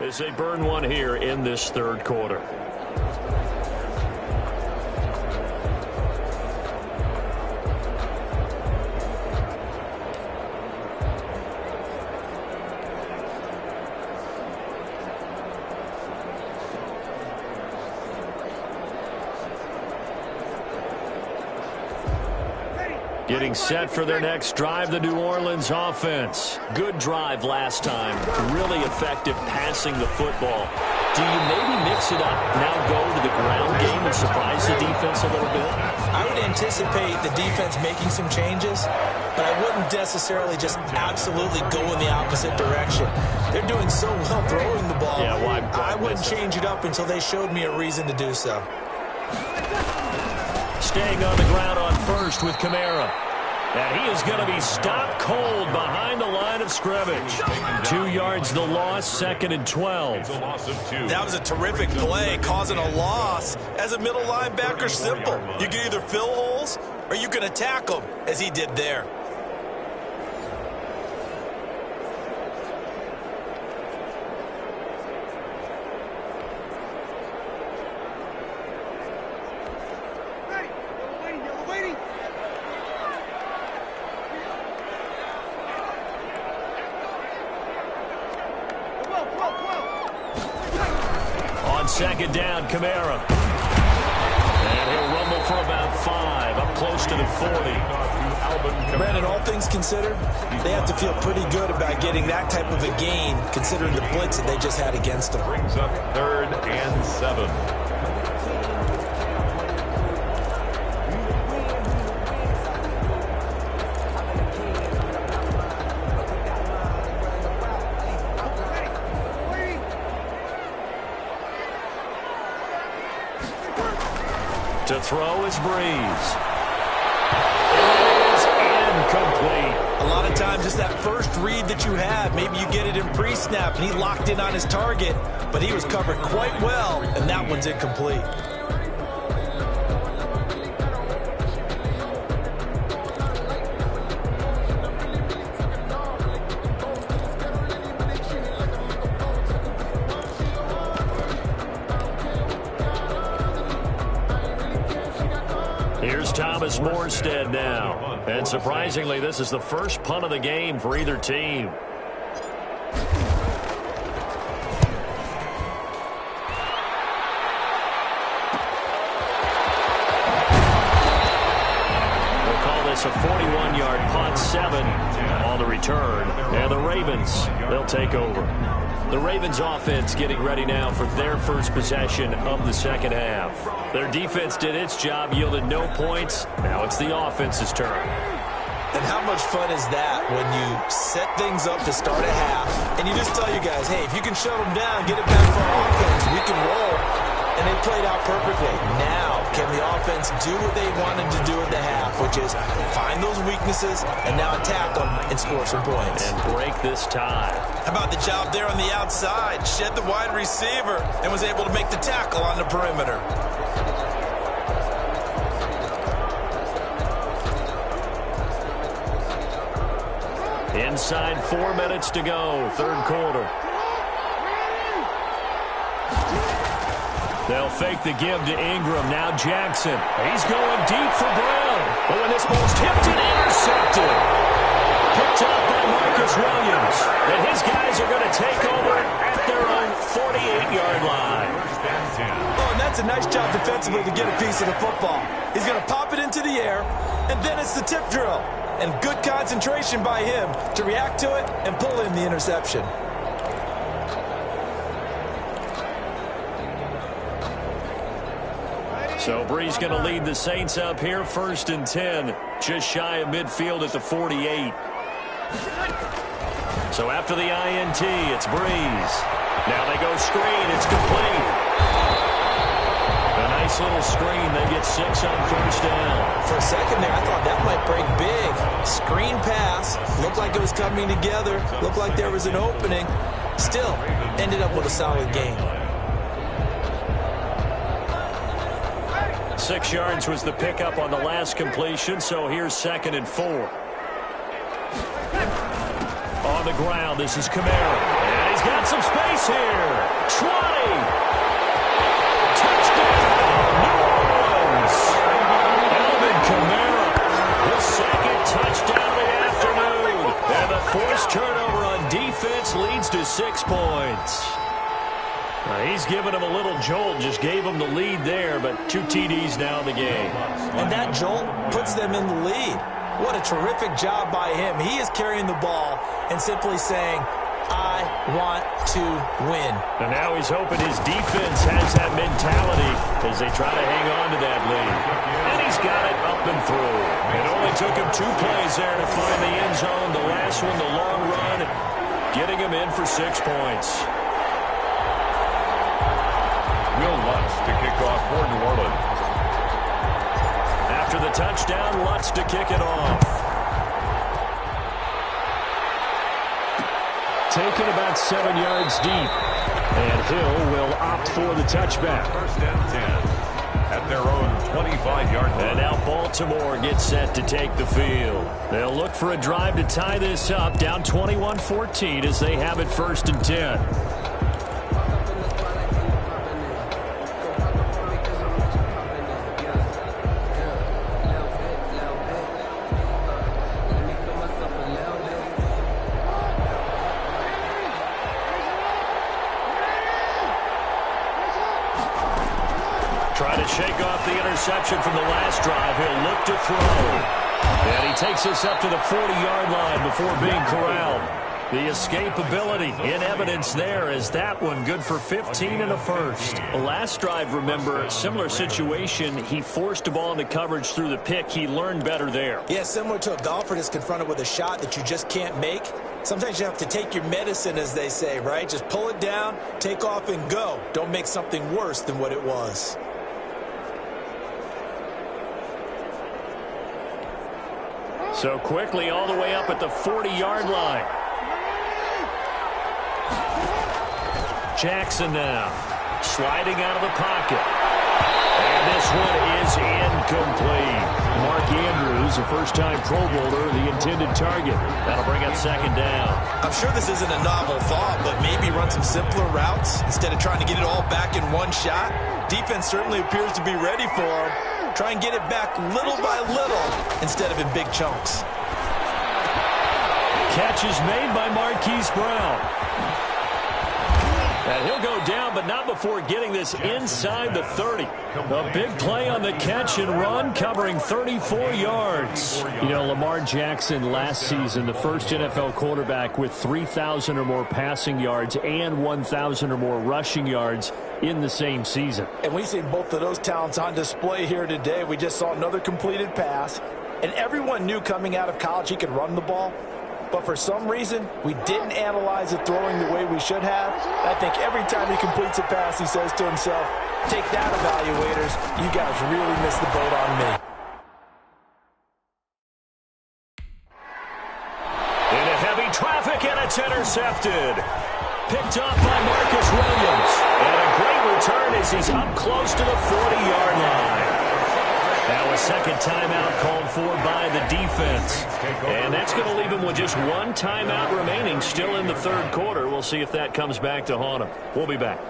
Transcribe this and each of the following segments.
As they burn one here in this third quarter. Getting set for their next drive, the New Orleans offense. Good drive last time. Really effective passing the football. Do you maybe mix it up, now go to the ground game and surprise the defense a little bit? I would anticipate the defense making some changes, but I wouldn't necessarily just absolutely go in the opposite direction. They're doing so well throwing the ball. Yeah, why I wouldn't change it up until they showed me a reason to do so. Staying on the ground on first with Kamara. And he is going to be stopped cold behind the line of scrimmage. 2 yards the loss, 2nd and 12. That was a terrific play, causing a loss. As a middle linebacker, simple. You can either fill holes or you can attack them, as he did there. Second down, Kamara. And he'll rumble for about 5, up close to the 40. Brandon, all things considered, they have to feel pretty good about getting that type of a gain, considering the blitz that they just had against them. Brings up 3rd and 7. To throw is Breeze. It is incomplete. A lot of times it's that first read that you have. Maybe you get it in pre-snap, and he locked in on his target, but he was covered quite well, and that one's incomplete. Here's Thomas Morstead now. And surprisingly, this is the first punt of the game for either team. We'll call this a 41-yard punt, 7 on the return. And the Ravens, they'll take over. The Ravens offense getting ready now for their first possession of the second half. Their defense did its job, yielded no points. Now it's the offense's turn. And how much fun is that when you set things up to start a half, and you just tell your guys, hey, if you can shut them down, get it back for our offense, we can roll. And they played out perfectly. Now, can the offense do what they wanted to do at the half, which is find those weaknesses and now attack them and score some points. And break this tie. How about the job there on the outside? Shed the wide receiver and was able to make the tackle on the perimeter. Inside 4 minutes to go, third quarter. They'll fake the give to Ingram. Now Jackson. He's going deep for Brown. But when this ball's tipped and intercepted. Picked up by Marcus Williams. And his guys are going to take over at their own 48-yard line. Oh, and that's a nice job defensively to get a piece of the football. He's going to pop it into the air, and then it's the tip drill. And good concentration by him to react to it and pull in the interception. So Brees going to lead the Saints up here, 1st and 10, just shy of midfield at the 48. So after the INT, it's Brees. Now they go screen. It's complete. A nice little screen. They get 6 on 1st down. For a second there, I thought that might break big. Screen pass. Looked like it was coming together. Looked like there was an opening. Still, ended up with a solid game. 6 yards was the pickup on the last completion, so here's 2nd and 4. On the ground, this is Kamara. And he's got some space here. 20. Touchdown, New Orleans. Alvin Kamara, his second touchdown of the afternoon. And the forced turnover on defense leads to 6 points. He's given him a little jolt, just gave him the lead there, but 2 TDs now in the game. And that jolt puts them in the lead. What a terrific job by him. He is carrying the ball and simply saying, I want to win. And now he's hoping his defense has that mentality as they try to hang on to that lead. And he's got it up and through. It only took him 2 plays there to find the end zone. The last one, the long run, getting him in for 6 points. Will Lutz to kick off for New Orleans. After the touchdown, Lutz to kick it off. Taken about 7 yards deep. And Hill will opt for the touchback. First and 10 at their own 25-yard line. And now Baltimore gets set to take the field. They'll look for a drive to tie this up, down 21-14 as they have it 1st and 10. Shake off the interception from the last drive. He'll look to throw. And he takes us up to the 40-yard line before being corralled. The escapability in evidence there as that one good for 15 and a first. The last drive, remember, similar situation. He forced a ball into coverage through the pick. He learned better there. Yeah, similar to a golfer that's confronted with a shot that you just can't make. Sometimes you have to take your medicine, as they say, right? Just pull it down, take off, and go. Don't make something worse than what it was. So quickly all the way up at the 40-yard line. Jackson now sliding out of the pocket. And this one is incomplete. Mark Andrews, a first-time Pro Bowler, the intended target. That'll bring up 2nd down. I'm sure this isn't a novel thought, but maybe run some simpler routes instead of trying to get it all back in one shot. Defense certainly appears to be ready for him. Try and get it back little by little instead of in big chunks. Catch is made by Marquise Brown. And he'll go down, but not before getting this inside the 30. A big play on the catch and run, covering 34 yards. You know, Lamar Jackson last season, the first NFL quarterback with 3,000 or more passing yards and 1,000 or more rushing yards in the same season. And we see both of those talents on display here today. We just saw another completed pass, and everyone knew coming out of college he could run the ball. But for some reason, we didn't analyze it throwing the way we should have. I think every time he completes a pass, he says to himself, take that, evaluators. You guys really missed the boat on me. Into heavy traffic, and it's intercepted. Picked off by Marcus Williams. And a great return as he's up close to the 40-yard line. Now a second timeout called for by the defense. And that's going to leave him with just 1 timeout remaining still in the 3rd quarter. We'll see if that comes back to haunt him. We'll be back.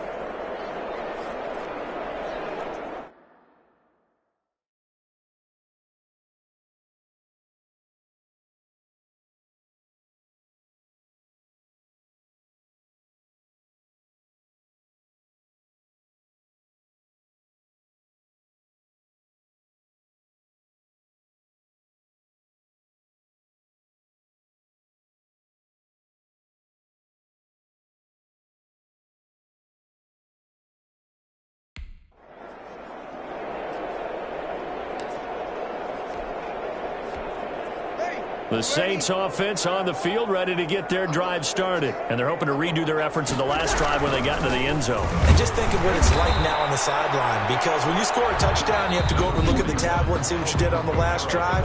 The Saints offense on the field, ready to get their drive started. And they're hoping to redo their efforts in the last drive when they got into the end zone. And just think of what it's like now on the sideline, because when you score a touchdown, you have to go over and look at the tablet and see what you did on the last drive.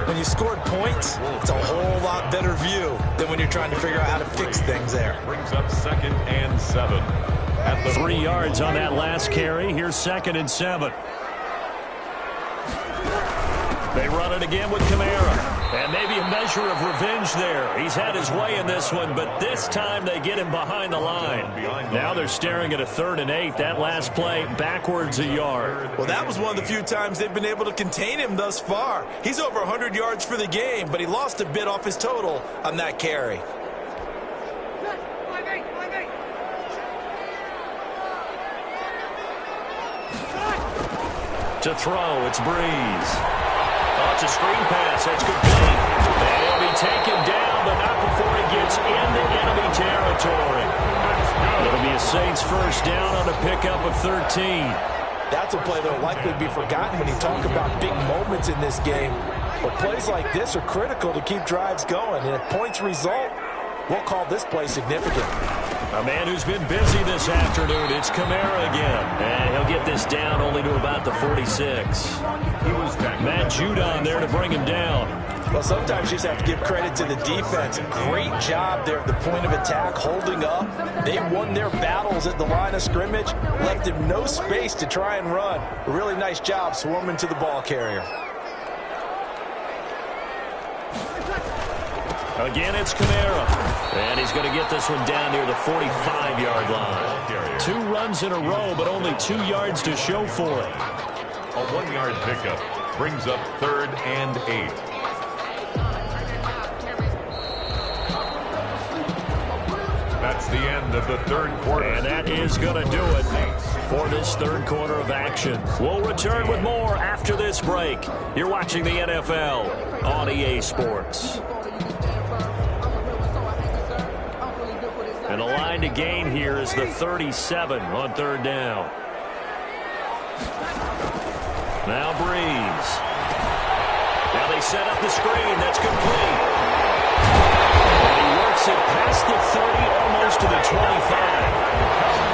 When you scored points, it's a whole lot better view than when you're trying to figure out how to fix things there. Brings up 2nd and 7. At the 3 yards on that last carry. Here's 2nd and 7. They run it again with Kamara. And maybe a measure of revenge there. He's had his way in this one, but this time they get him behind the line. Now they're staring at a 3rd and 8. That last play backwards a yard. Well, that was one of the few times they've been able to contain him thus far. He's over 100 yards for the game, but he lost a bit off his total on that carry. To throw, it's Breeze. Oh, it's a screen pass. That's complete. And he'll be taken down, but not before he gets into enemy territory. It'll be a Saints first down on a pickup of 13. That's a play that will likely be forgotten when you talk about big moments in this game. But plays like this are critical to keep drives going. And if points result, we'll call this play significant. A man who's been busy this afternoon, it's Kamara again. And he'll get this down only to about the 46. Matt Judon there to bring him down. Well, sometimes you just have to give credit to the defense. Great job there at the point of attack, holding up. They won their battles at the line of scrimmage, left him no space to try and run. A really nice job swarming to the ball carrier. Again, it's Kamara. And he's going to get this one down near the 45-yard line. 2 runs in a row, but only 2 yards to show for it. A 1-yard pickup brings up 3rd and 8. That's the end of the 3rd quarter. And that is going to do it for this 3rd quarter of action. We'll return with more after this break. You're watching the NFL on EA Sports. And the line to gain here is the 37 on 3rd down. Now Breeze. Now they set up the screen. That's complete. And he works it past the 30, almost to the 25.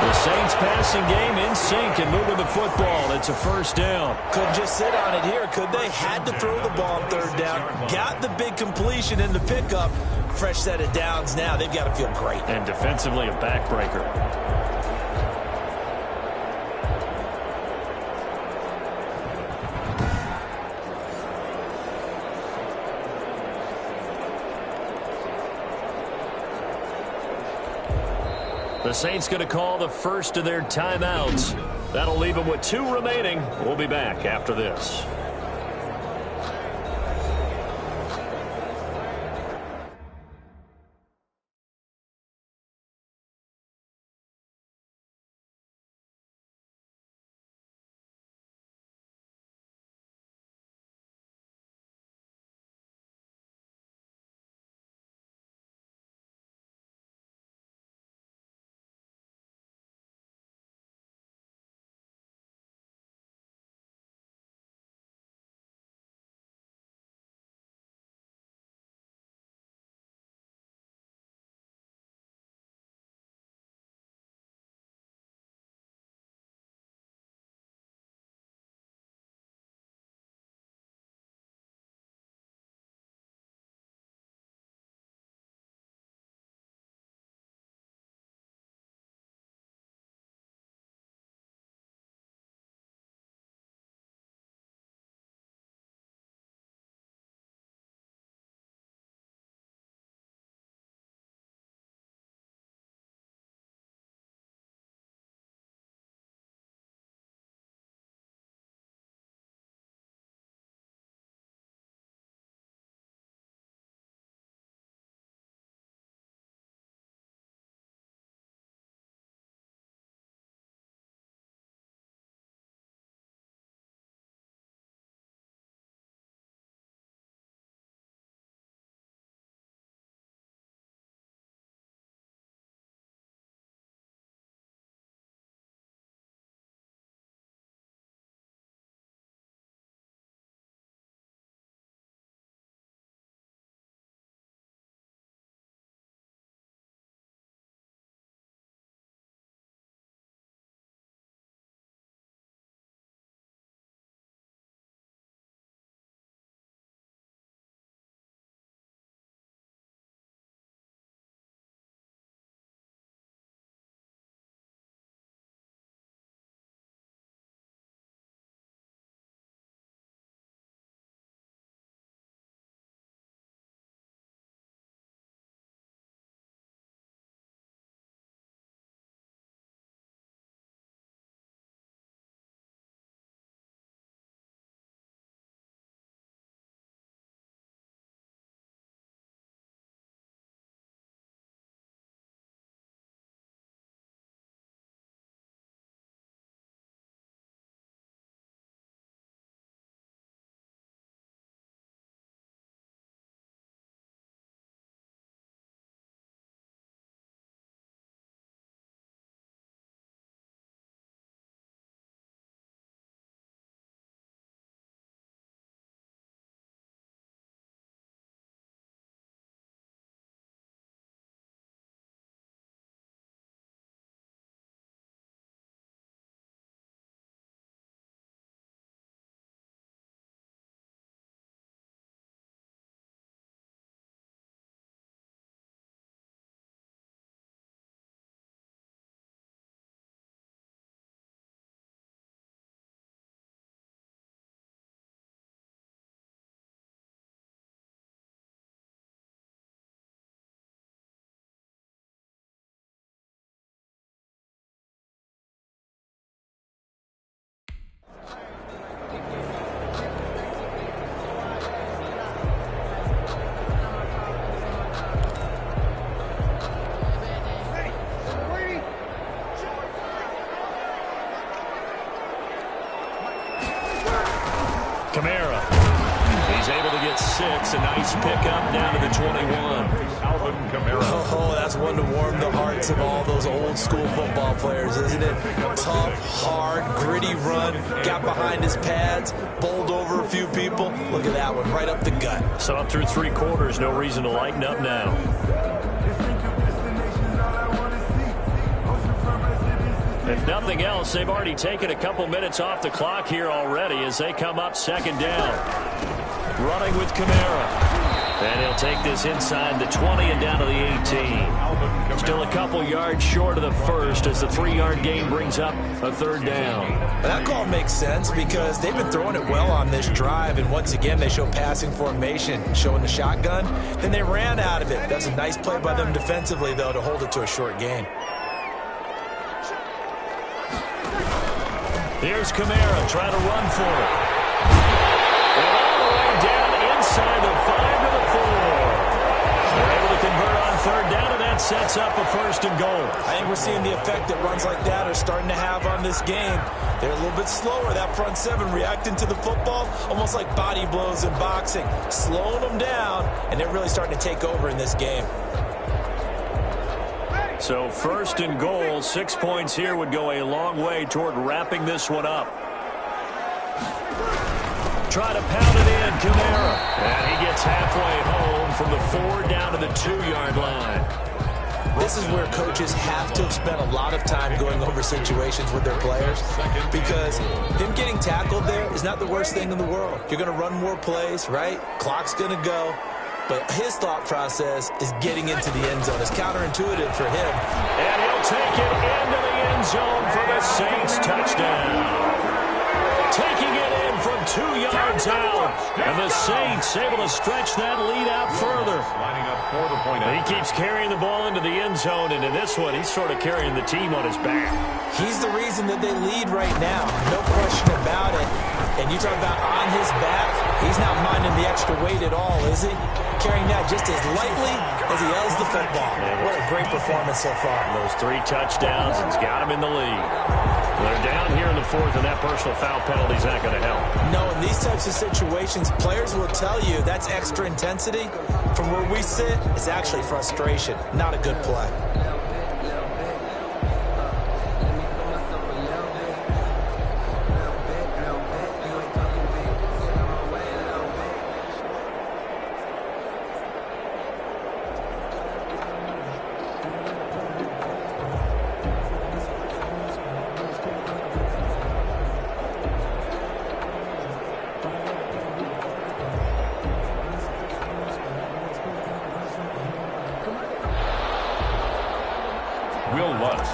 The Saints passing game in sync and moving the football. It's a first down. Couldn't just sit on it here, could they? Had to throw the ball on 3rd down. Got the big completion in the pickup. Fresh set of downs now. They've got to feel great. And defensively a backbreaker. The Saints going to call the first of their timeouts. That'll leave them with 2 remaining. We'll be back after this. Kamara. He's able to get 6. A nice pickup down to the 21. Oh, that's one to warm the hearts of all those old school football players, isn't it? Tough, hard, gritty run. Got behind his pads, bowled over a few people. Look at that one, right up the gut. So up through 3 quarters, no reason to lighten up now. If nothing else, they've already taken a couple minutes off the clock here already as they come up 2nd down. Running with Kamara. And he'll take this inside the 20 and down to the 18. Still a couple yards short of the first as the 3-yard gain brings up a 3rd down. That call makes sense because they've been throwing it well on this drive, and once again they show passing formation, showing the shotgun. Then they ran out of it. That's a nice play by them defensively, though, to hold it to a short gain. Here's Kamara trying to run for it. And all the way down inside the 5 to the 4. They're able to convert on 3rd down, and that sets up a 1st and goal. I think we're seeing the effect that runs like that are starting to have on this game. They're a little bit slower, that front 7 reacting to the football, almost like body blows in boxing, slowing them down, and they're really starting to take over in this game. So 1st and goal, 6 points here would go a long way toward wrapping this one up. Try to pound it in, Kamara. And he gets halfway home from the 4 down to the 2-yard line. This is where coaches have to have spent a lot of time going over situations with their players because him getting tackled there is not the worst thing in the world. You're going to run more plays, right? Clock's going to go. But his thought process is getting into the end zone. It's counterintuitive for him. And he'll take it into the end zone for the Saints touchdown. Taking it in from 2 yards out. And the Saints able to stretch that lead out further. And he keeps carrying the ball into the end zone. And in this one, he's sort of carrying the team on his back. He's the reason that they lead right now. No question about it. And you talk about on his back, he's not minding the extra weight at all, is he? Carrying that just as lightly as he has the football. What a great performance so far. Those 3 touchdowns, and he's got him in the lead. They're down here in the 4th, and that personal foul penalty is not going to help. No, in these types of situations, players will tell you that's extra intensity. From where we sit, it's actually frustration, not a good play.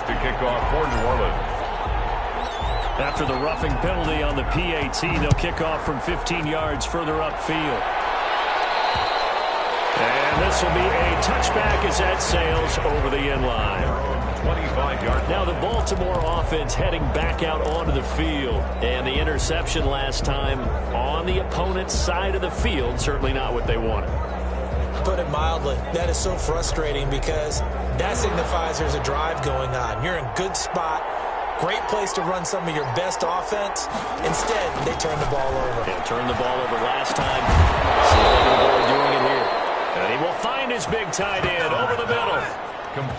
To kick off for New Orleans. After the roughing penalty on the PAT, they'll kick off from 15 yards further upfield. And this will be a touchback as that sails over the end line. 25-yard. Now the Baltimore offense heading back out onto the field. And the interception last time on the opponent's side of the field, certainly not what they wanted. Put it mildly, that is so frustrating because that signifies there's a drive going on. You're in a good spot, great place to run some of your best offense. Instead, they turn the ball over. They turned the ball over last time. See if they're doing it here. And he will find his big tight end over the middle.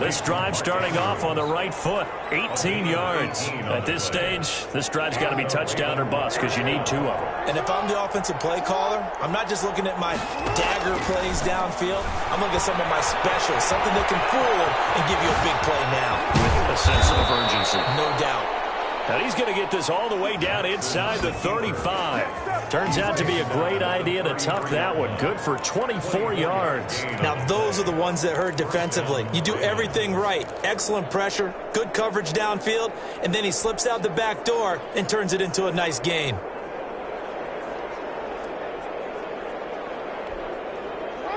This drive starting off on the right foot, 18 yards. At this stage, this drive's got to be touchdown or bust because you need 2 of them. And if I'm the offensive play caller, I'm not just looking at my dagger plays downfield. I'm looking at some of my specials, something that can fool them and give you a big play now. With a sense of urgency. No doubt. And he's going to get this all the way down inside the 35. Turns out to be a great idea to tuck that one. Good for 24 yards. Now, those are the ones that hurt defensively. You do everything right. Excellent pressure, good coverage downfield, and then he slips out the back door and turns it into a nice gain.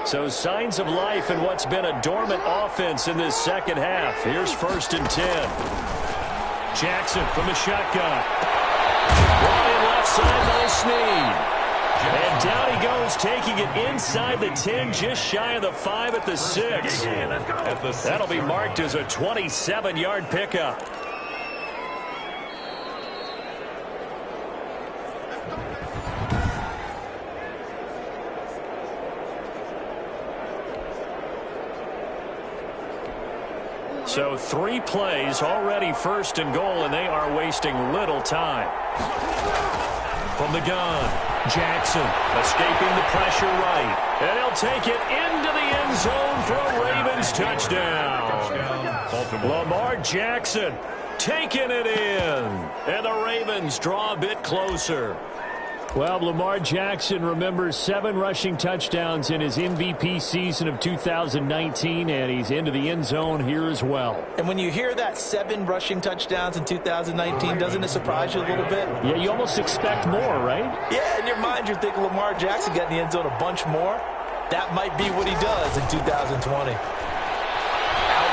So signs of life in what's been a dormant offense in this second half. Here's 1st and 10. Jackson from the shotgun. Brought in left side by Snead. And down he goes, taking it inside the 10, just shy of the 5 at the 6. That'll be marked as a 27-yard pickup. So 3 plays, already first and goal, and they are wasting little time. From the gun, Jackson escaping the pressure right. And he'll take it into the end zone for a Ravens touchdown. Lamar Jackson taking it in. And the Ravens draw a bit closer. Well, Lamar Jackson remembers 7 rushing touchdowns in his MVP season of 2019, and he's into the end zone here as well. And when you hear that 7 rushing touchdowns in 2019, doesn't it surprise you a little bit? Yeah, you almost expect more, right? Yeah, in your mind you're thinking Lamar Jackson got in the end zone a bunch more. That might be what he does in 2020. Out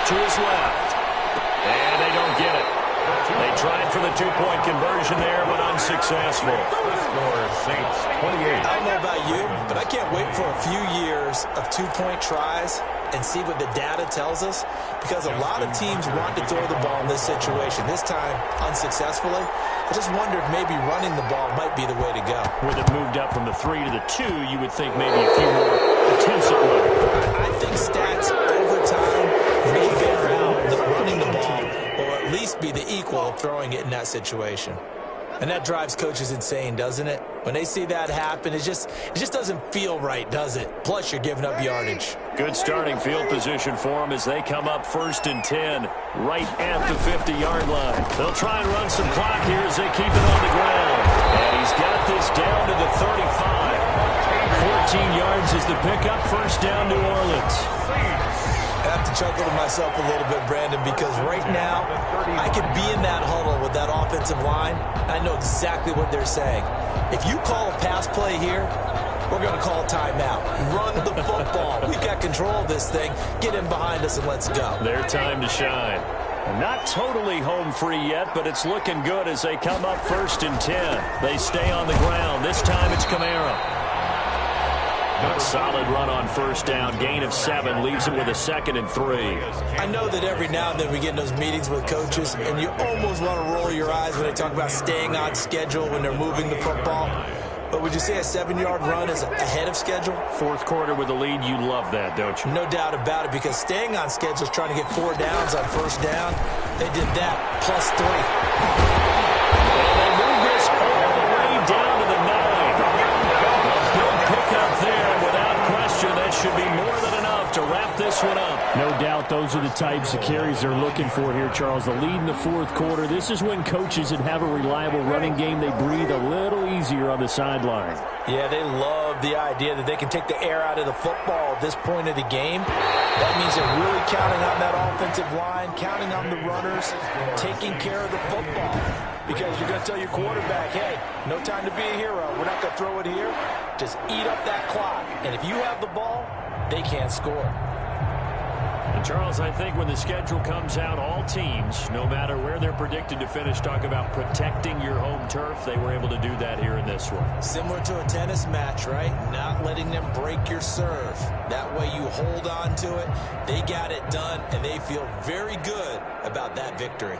to his left. And they don't get it. They tried for the 2-point conversion there, but unsuccessful. Score Saints 28. I don't know about you, but I can't wait for a few years of 2-point tries and see what the data tells us, because a lot of teams want to throw the ball in this situation. This time, unsuccessfully. I just wonder if maybe running the ball might be the way to go. With it moved up from the 3 to the 2, you would think maybe a few more attempts at running. I think stats over time may bear out that running the ball will at least be the equal of throwing it in that situation. And that drives coaches insane, doesn't it? When they see that happen, it just doesn't feel right, does it? Plus, you're giving up yardage. Good starting field position for them as they come up 1st and 10, right at the 50-yard line. They'll try and run some clock here as they keep it on the ground. And he's got this down to the 35. 14 yards is the pickup, 1st down, New Orleans. I have to chuckle to myself a little bit, Brandon, because right now I could be in that huddle with that offensive line. I know exactly what they're saying. If you call a pass play here, we're going to call a timeout. Run the football. We've got control of this thing. Get in behind us and let's go. Their time to shine. Not totally home free yet, but it's looking good as they come up 1st and 10. They stay on the ground. This time it's Kamara. A solid run on 1st down. Gain of 7 leaves him with a 2nd and 3. I know that every now and then we get in those meetings with coaches, and you almost want to roll your eyes when they talk about staying on schedule when they're moving the football. But would you say a 7-yard run is ahead of schedule? 4th quarter with a lead, you love that, don't you? No doubt about it, because staying on schedule is trying to get 4 downs on 1st down. They did that, plus 3. And they move this all the way down to the 9. Pickup there, without question, that should be more than enough to wrap this one up. No doubt those are the types of carries they're looking for here, Charles. The lead in the 4th quarter. This is when coaches that have a reliable running game, they breathe a little easier on the sideline. Yeah, they love the idea that they can take the air out of the football at this point of the game. That means they're really counting on that offensive line, counting on the runners, taking care of the football. Because you're going to tell your quarterback, hey, no time to be a hero. We're not going to throw it here. Just eat up that clock. And if you have the ball, they can't score. And Charles, I think when the schedule comes out, all teams, no matter where they're predicted to finish, talk about protecting your home turf. They were able to do that here in this one. Similar to a tennis match, right? Not letting them break your serve. That way you hold on to it. They got it done, and they feel very good about that victory.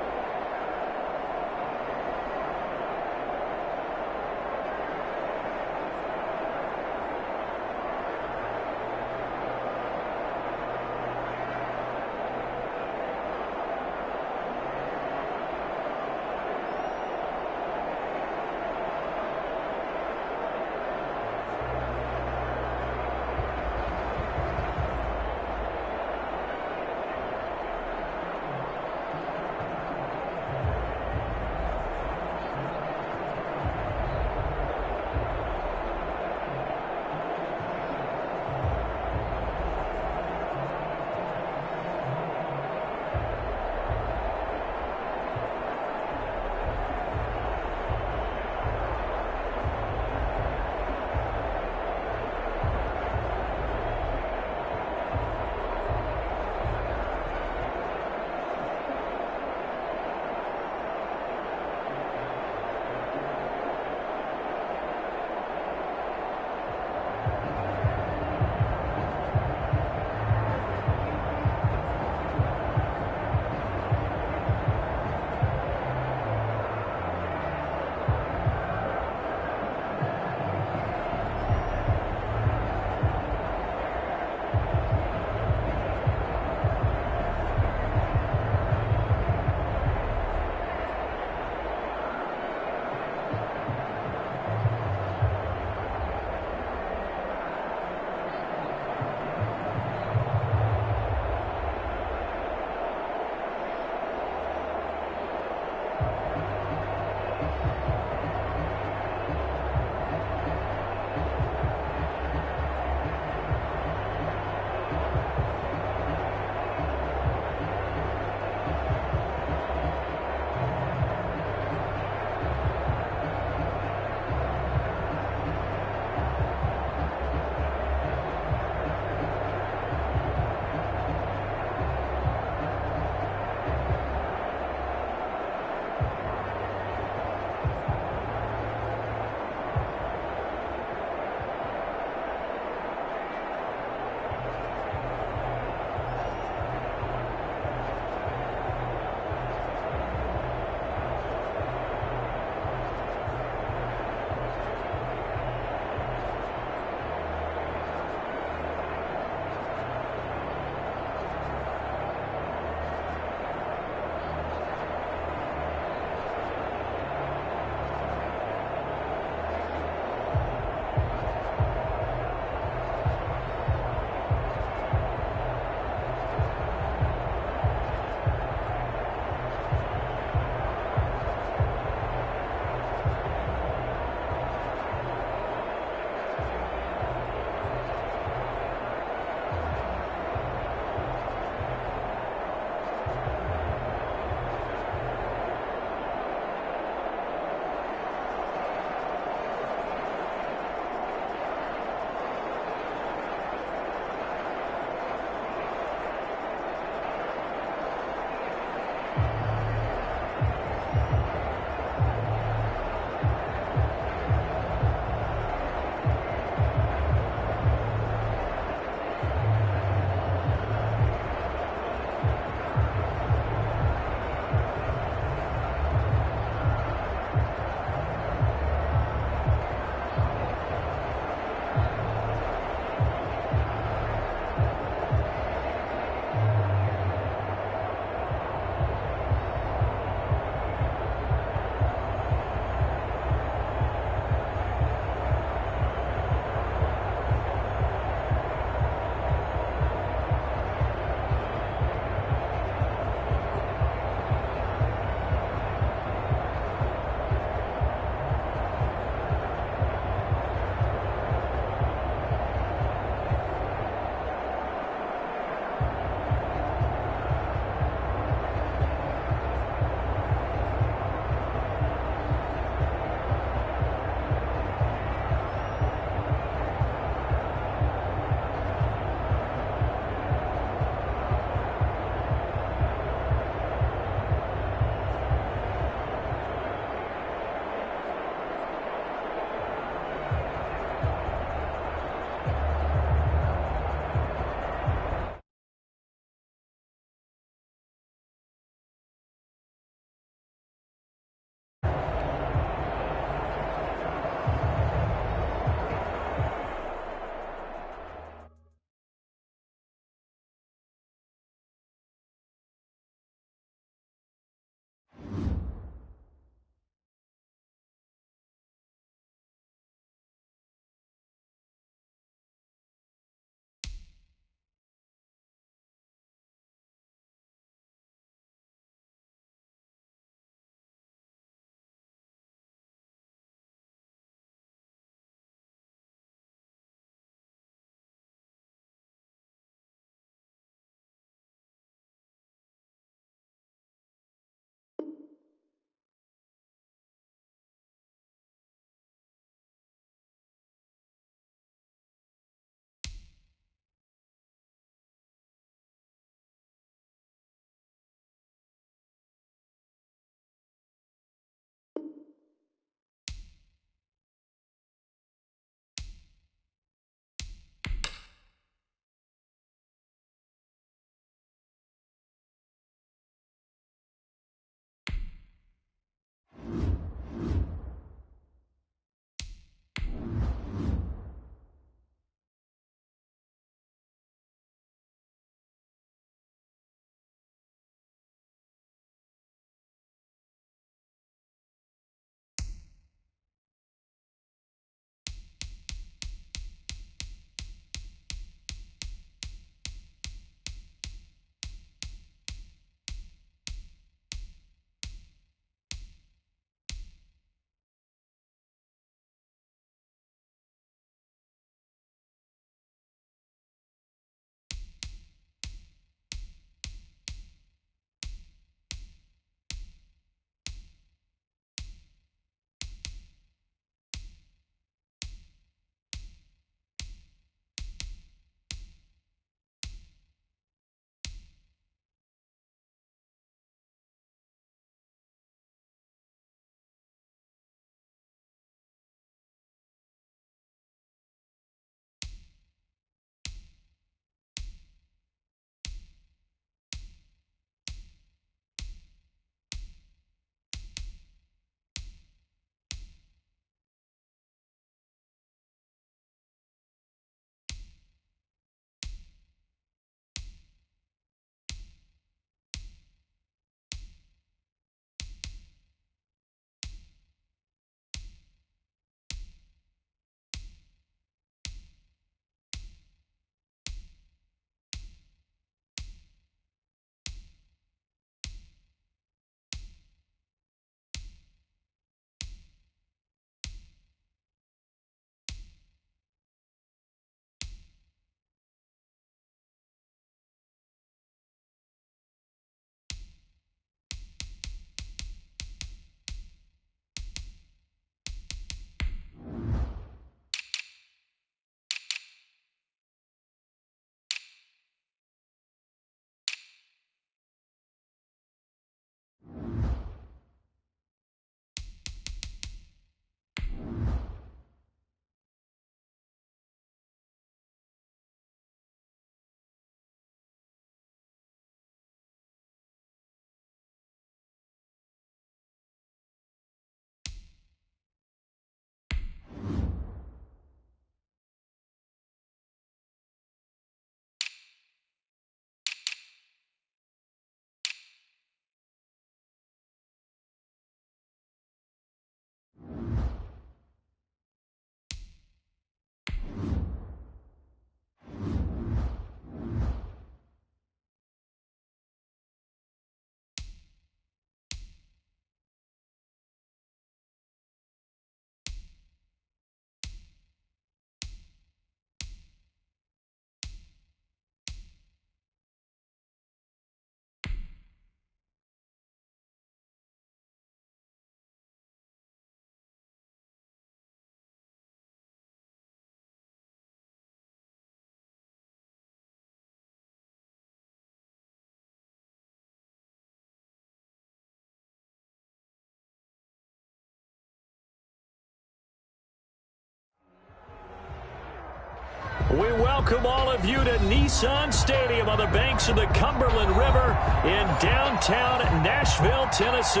welcome all of you to Nissan Stadium on the banks of the Cumberland River in downtown Nashville, Tennessee.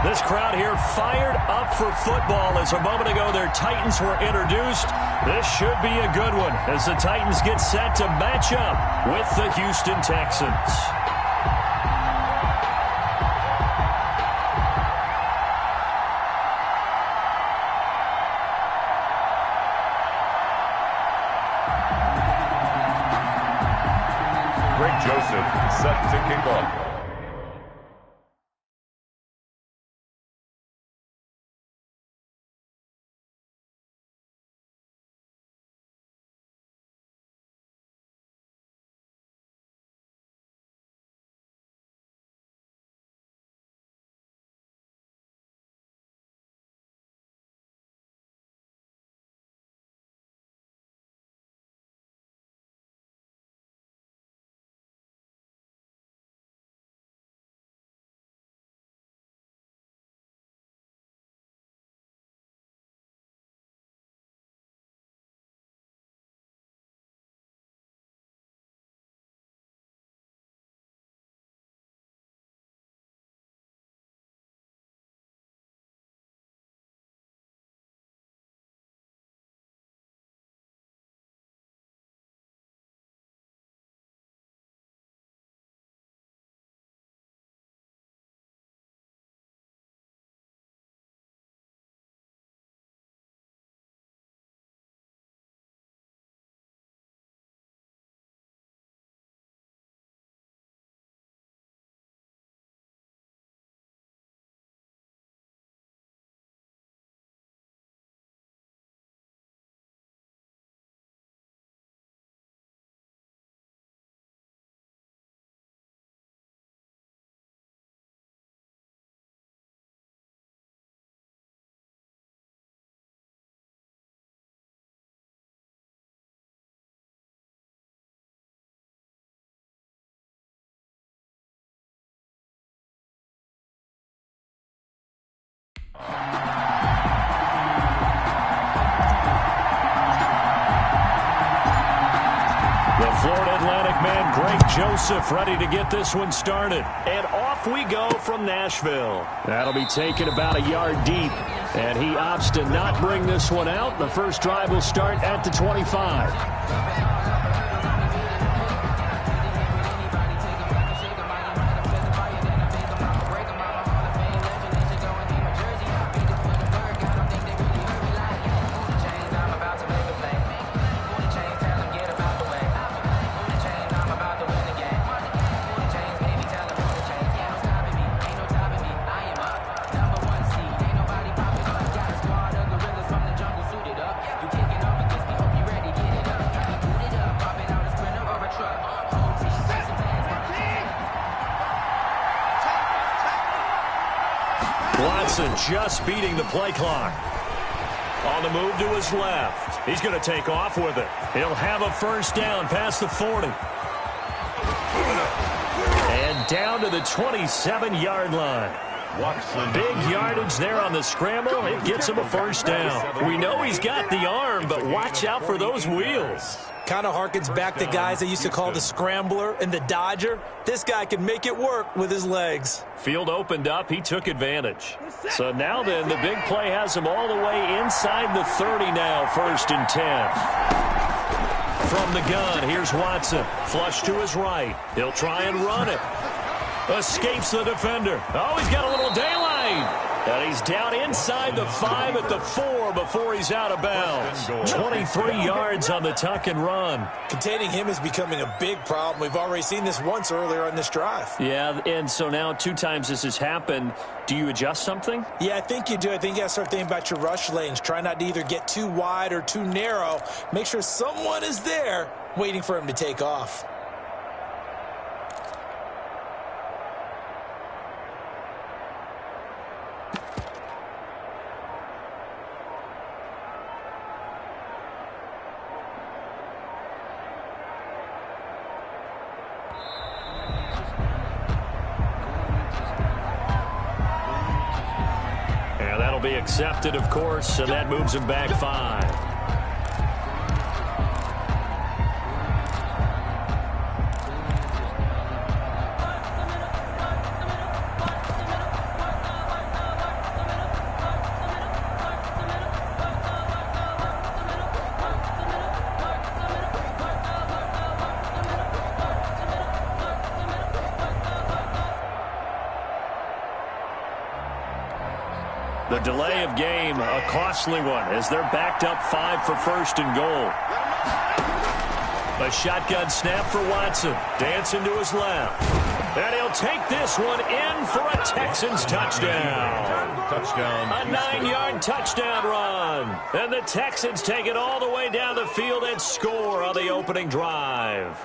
This crowd here fired up for football as a moment ago their Titans were introduced. This should be a good one as the Titans get set to match up with the Houston Texans. Joseph set to kick off. The Florida Atlantic man, Greg Joseph, ready to get this one started. And off we go from Nashville. That'll be taken about a yard deep. And he opts to not bring this one out. The first drive will start at the 25. Just beating the play clock. On the move to his left. He's going to take off with it. He'll have a first down past the 40. And down to the 27-yard line. Big yardage there on the scramble. It gets him a first down. We know he's got the arm, but watch out for those wheels. Kind of harkens back to guys they used to call the scrambler and the dodger. This guy can make it work with his legs. Field opened up. He took advantage. So now then, the big play has him all the way inside the 30 now, 1st and 10. From the gun, here's Watson. Flush to his right. He'll try and run it. Escapes the defender. Oh, he's got a little daylight. And he's down inside the 5 at the 4 before he's out of bounds. 23 yards on the tuck and run. Containing him is becoming a big problem. We've already seen this once earlier on this drive. Yeah, and so now 2 times this has happened. Do you adjust something? Yeah, I think you do. I think you got to start thinking about your rush lanes. Try not to either get too wide or too narrow. Make sure someone is there waiting for him to take off. Be accepted, of course, and that moves him back 5. delay of game, a costly one, as they're backed up 5 for first and goal. A shotgun snap for Watson. Dancing to his left. And he'll take this one in for a Texans touchdown. Touchdown. A 9-yard touchdown run. And the Texans take it all the way down the field and score on the opening drive.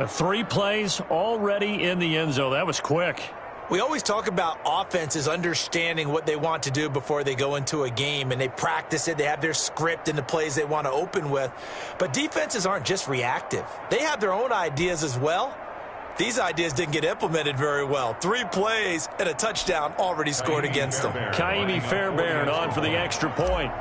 3 plays already in the end zone. That was quick. We always talk about offenses understanding what they want to do before they go into a game, and they practice it. They have their script and the plays they want to open with. But defenses aren't just reactive. They have their own ideas as well. These ideas didn't get implemented very well. 3 plays and a touchdown already scored against them. Kaimi Fairbairn on for the extra point.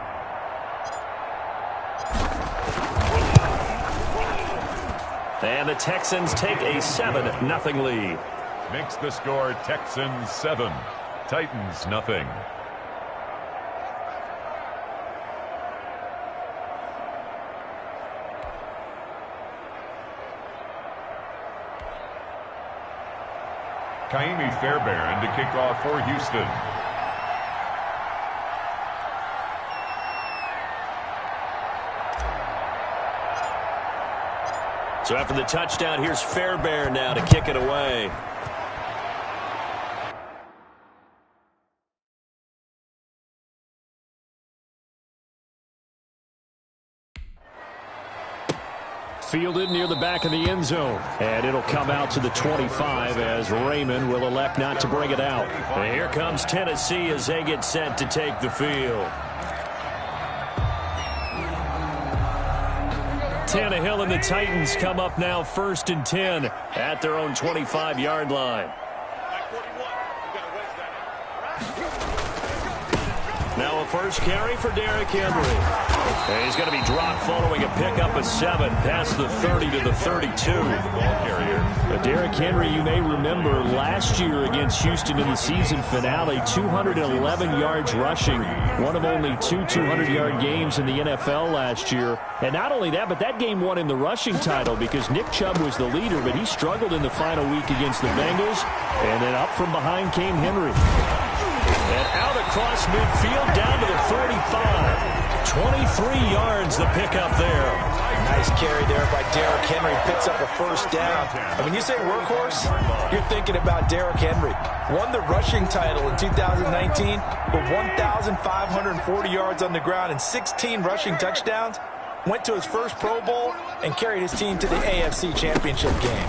And the Texans take a 7-0 lead. Makes the score Texans 7, Titans nothing. Kaimi Fairbairn to kick off for Houston. So after the touchdown, here's Fairbairn now to kick it away. Fielded near the back of the end zone. And it'll come out to the 25 as Raymond will elect not to bring it out. And here comes Tennessee as they get set to take the field. Tannehill and the Titans come up now 1st and 10 at their own 25-yard line. Now a first carry for Derrick Henry. And he's going to be dropped following a pickup of 7 past the 30 to the 32. Derrick Henry, you may remember last year against Houston in the season finale, 211 yards rushing, one of only 2 200-yard games in the NFL last year. And not only that, but that game won him the rushing title because Nick Chubb was the leader, but he struggled in the final week against the Bengals. And then up from behind came Henry. And out across midfield down to the 45. 23 yards the pickup there. Nice carry there by Derrick Henry. Picks up a first down. And when you say workhorse, you're thinking about Derrick Henry. Won the rushing title in 2019 with 1,540 yards on the ground and 16 rushing touchdowns. Went to his first Pro Bowl and carried his team to the AFC Championship game.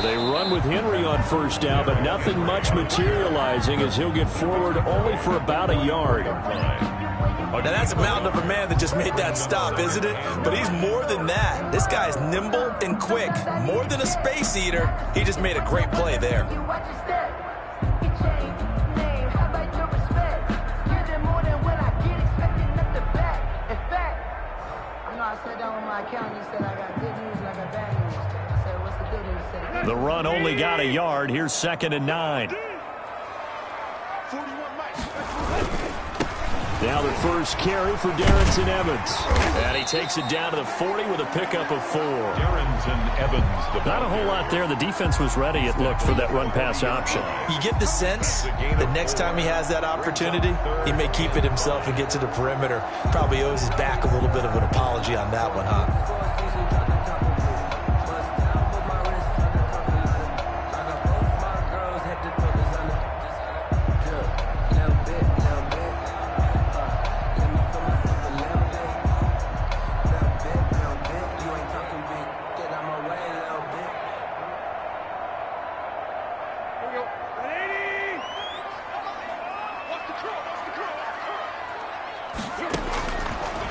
They run with Henry on first down, but nothing much materializing as he'll get forward only for about a yard. Now that's a mountain of a man that just made that stop, isn't it? But he's more than that. This guy's nimble and quick. More than a space eater. He just made a great play there. The run only got a yard. Here's 2nd and 9. Now the first carry for Darrington Evans. And he takes it down to the 40 with a pickup of 4. Darrington Evans. Not a whole lot there. The defense was ready, it looked, for that run-pass option. You get the sense that next time he has that opportunity, he may keep it himself and get to the perimeter. Probably owes his back a little bit of an apology on that one, huh?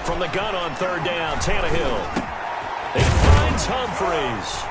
From the gun on 3rd down, Tannehill. He finds Humphries.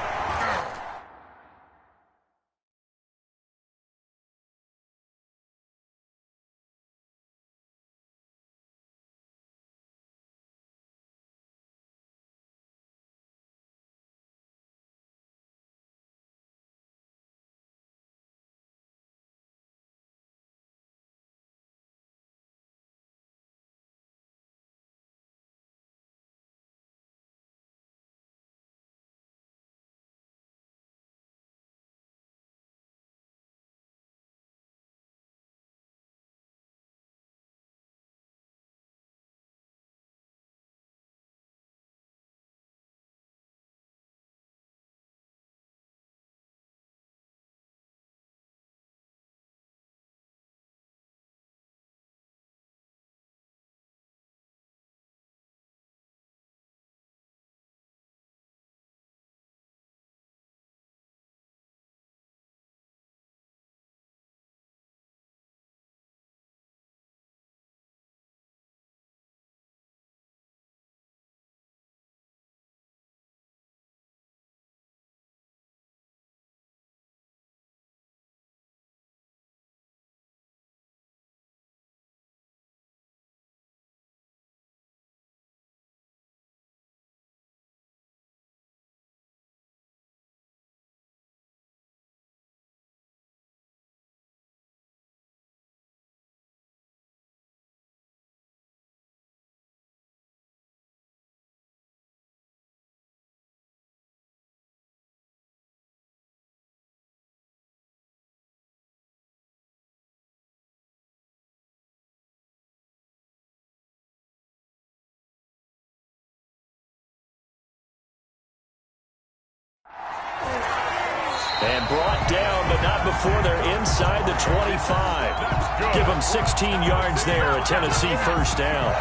And brought down, but not before they're inside the 25. Give them 16 yards there, a Tennessee first down.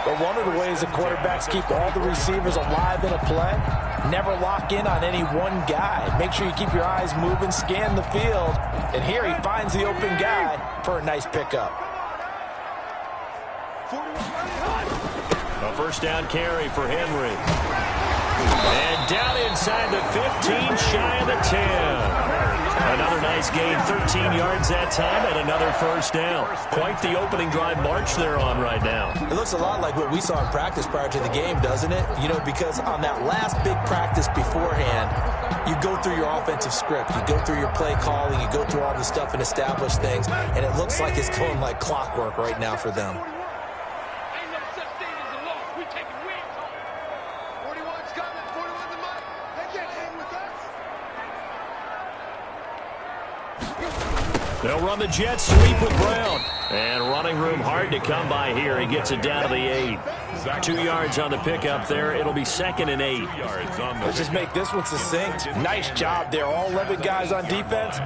But one of the ways the quarterbacks keep all the receivers alive in a play, never lock in on any one guy. Make sure you keep your eyes moving, scan the field. And here he finds the open guy for a nice pickup. A first down carry for Henry. And down inside the 15, shy of the 10. Another nice gain, 13 yards that time, and another first down. Quite the opening drive march they're on right now. It looks a lot like what we saw in practice prior to the game, doesn't it? You know, because on that last big practice beforehand, you go through your offensive script, you go through your play calling, you go through all the stuff and establish things, and it looks like it's going like clockwork right now for them. They'll run the jet sweep with Brown. And running room hard to come by here. He gets it down to the 8. 2 yards on the pickup there. It'll be 2nd and 8. Let's just make this one succinct. Nice job there. All 11 guys on defense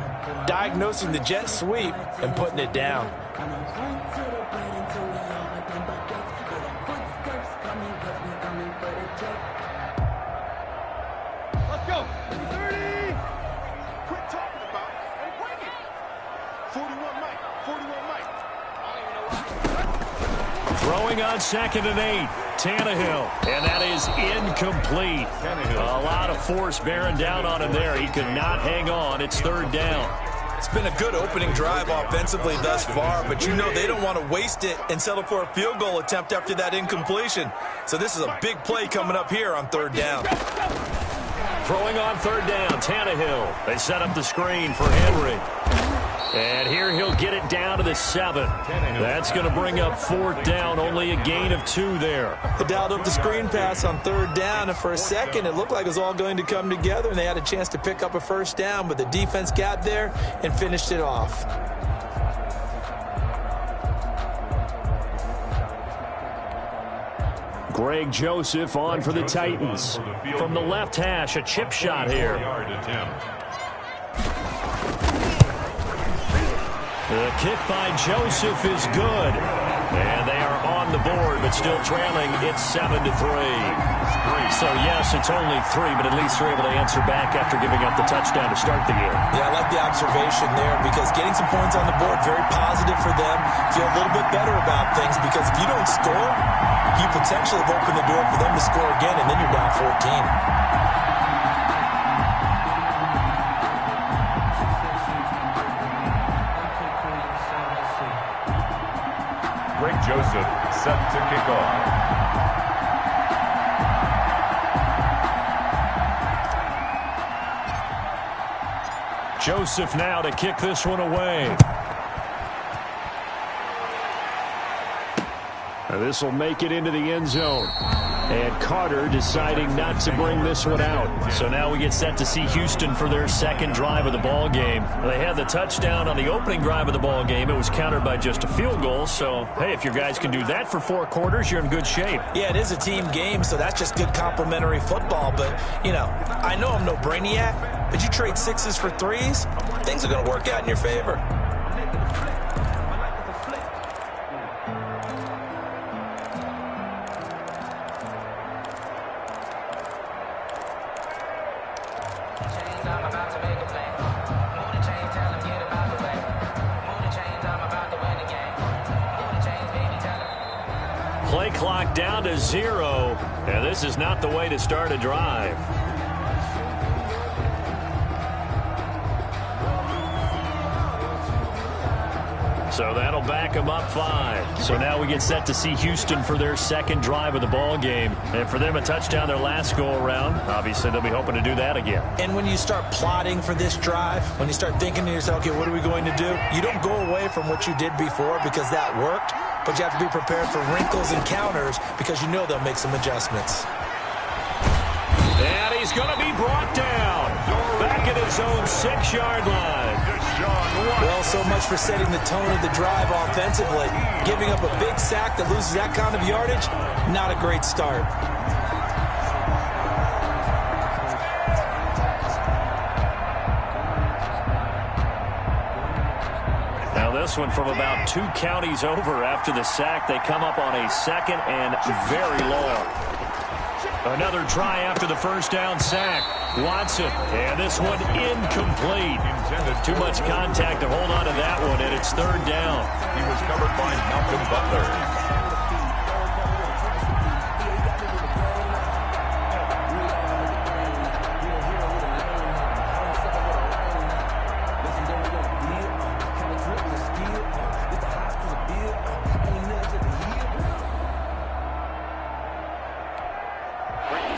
diagnosing the jet sweep and putting it down. Let's go. 30. Quit talking about it and bring it. 41 Mike. 41 Mike. I don't even know why. Throwing on 2nd and 8. Tannehill. And that is incomplete. A lot of force bearing down on him there. He could not hang on. It's 3rd down. It's been a good opening drive offensively thus far, but you know they don't want to waste it and settle for a field goal attempt after that incompletion. So this is a big play coming up here on 3rd down. Throwing on 3rd down, Tannehill. They set up the screen for Henry. And here he'll get it down to the 7. That's going to bring up 4th down, only a gain of 2 there. They dialed up the screen pass on 3rd down, and for a second it looked like it was all going to come together, and they had a chance to pick up a first down, but the defense got there and finished it off. Greg Joseph on for the Titans. From the left hash, a chip shot here. The kick by Joseph is good. And they are on the board, but still trailing. It's 7-3. So, yes, it's only 3, but at least they're able to answer back after giving up the touchdown to start the year. Yeah, I like the observation there because getting some points on the board, very positive for them. Feel a little bit better about things because if you don't score, you potentially have opened the door for them to score again, and then you're down 14. Greg Joseph set to kick off. Joseph now to kick this one away. This will make it into the end zone. And Carter deciding not to bring this one out. So now we get set to see Houston for their 2nd drive of the ball game. They had the touchdown on the opening drive of the ball game. It was countered by just a field goal. So, hey, if your guys can do that for 4 quarters, you're in good shape. Yeah, it is a team game, so that's just good complimentary football. But, you know, I know I'm no brainiac, but you trade 6s for 3s, things are going to work out in your favor. Play clock down to 0, and this is not the way to start a drive. So that'll back them up 5. So now we get set to see Houston for their 2nd drive of the ball game. And for them, a touchdown their last go-around. Obviously, they'll be hoping to do that again. And when you start plotting for this drive, when you start thinking to yourself, okay, what are we going to do? You don't go away from what you did before because that worked, but you have to be prepared for wrinkles and counters because you know they'll make some adjustments. And he's going to be brought down back at his own 6-yard line. Well, so much for setting the tone of the drive offensively. Giving up a big sack that loses that kind of yardage, not a great start. this one from about 2 counties over after the sack. They come up on a 2nd and very long. Another try after the first down sack. Watson, and this one incomplete. Too much contact to hold on to that one, and it's 3rd down. He was covered by Malcolm Butler.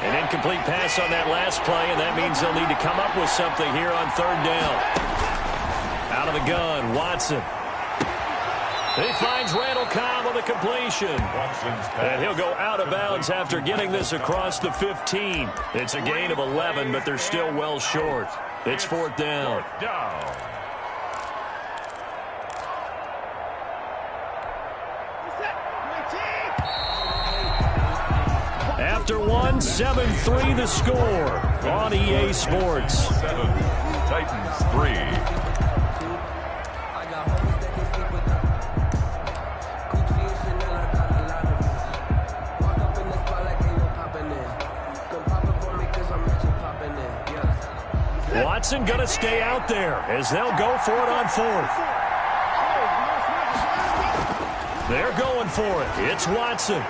Incomplete pass on that last play, and that means they'll need to come up with something here on 3rd down. Out of the gun, Watson. He finds Randall Cobb on the completion. And he'll go out of bounds after getting this across the 15. It's a gain of 11, but they're still well short. It's 4th down. After one, 7-3 the score on EA Sports. 7, Titans 3. Watson going to stay out there as they'll go for it on 4th. They're going for it. It's Watson.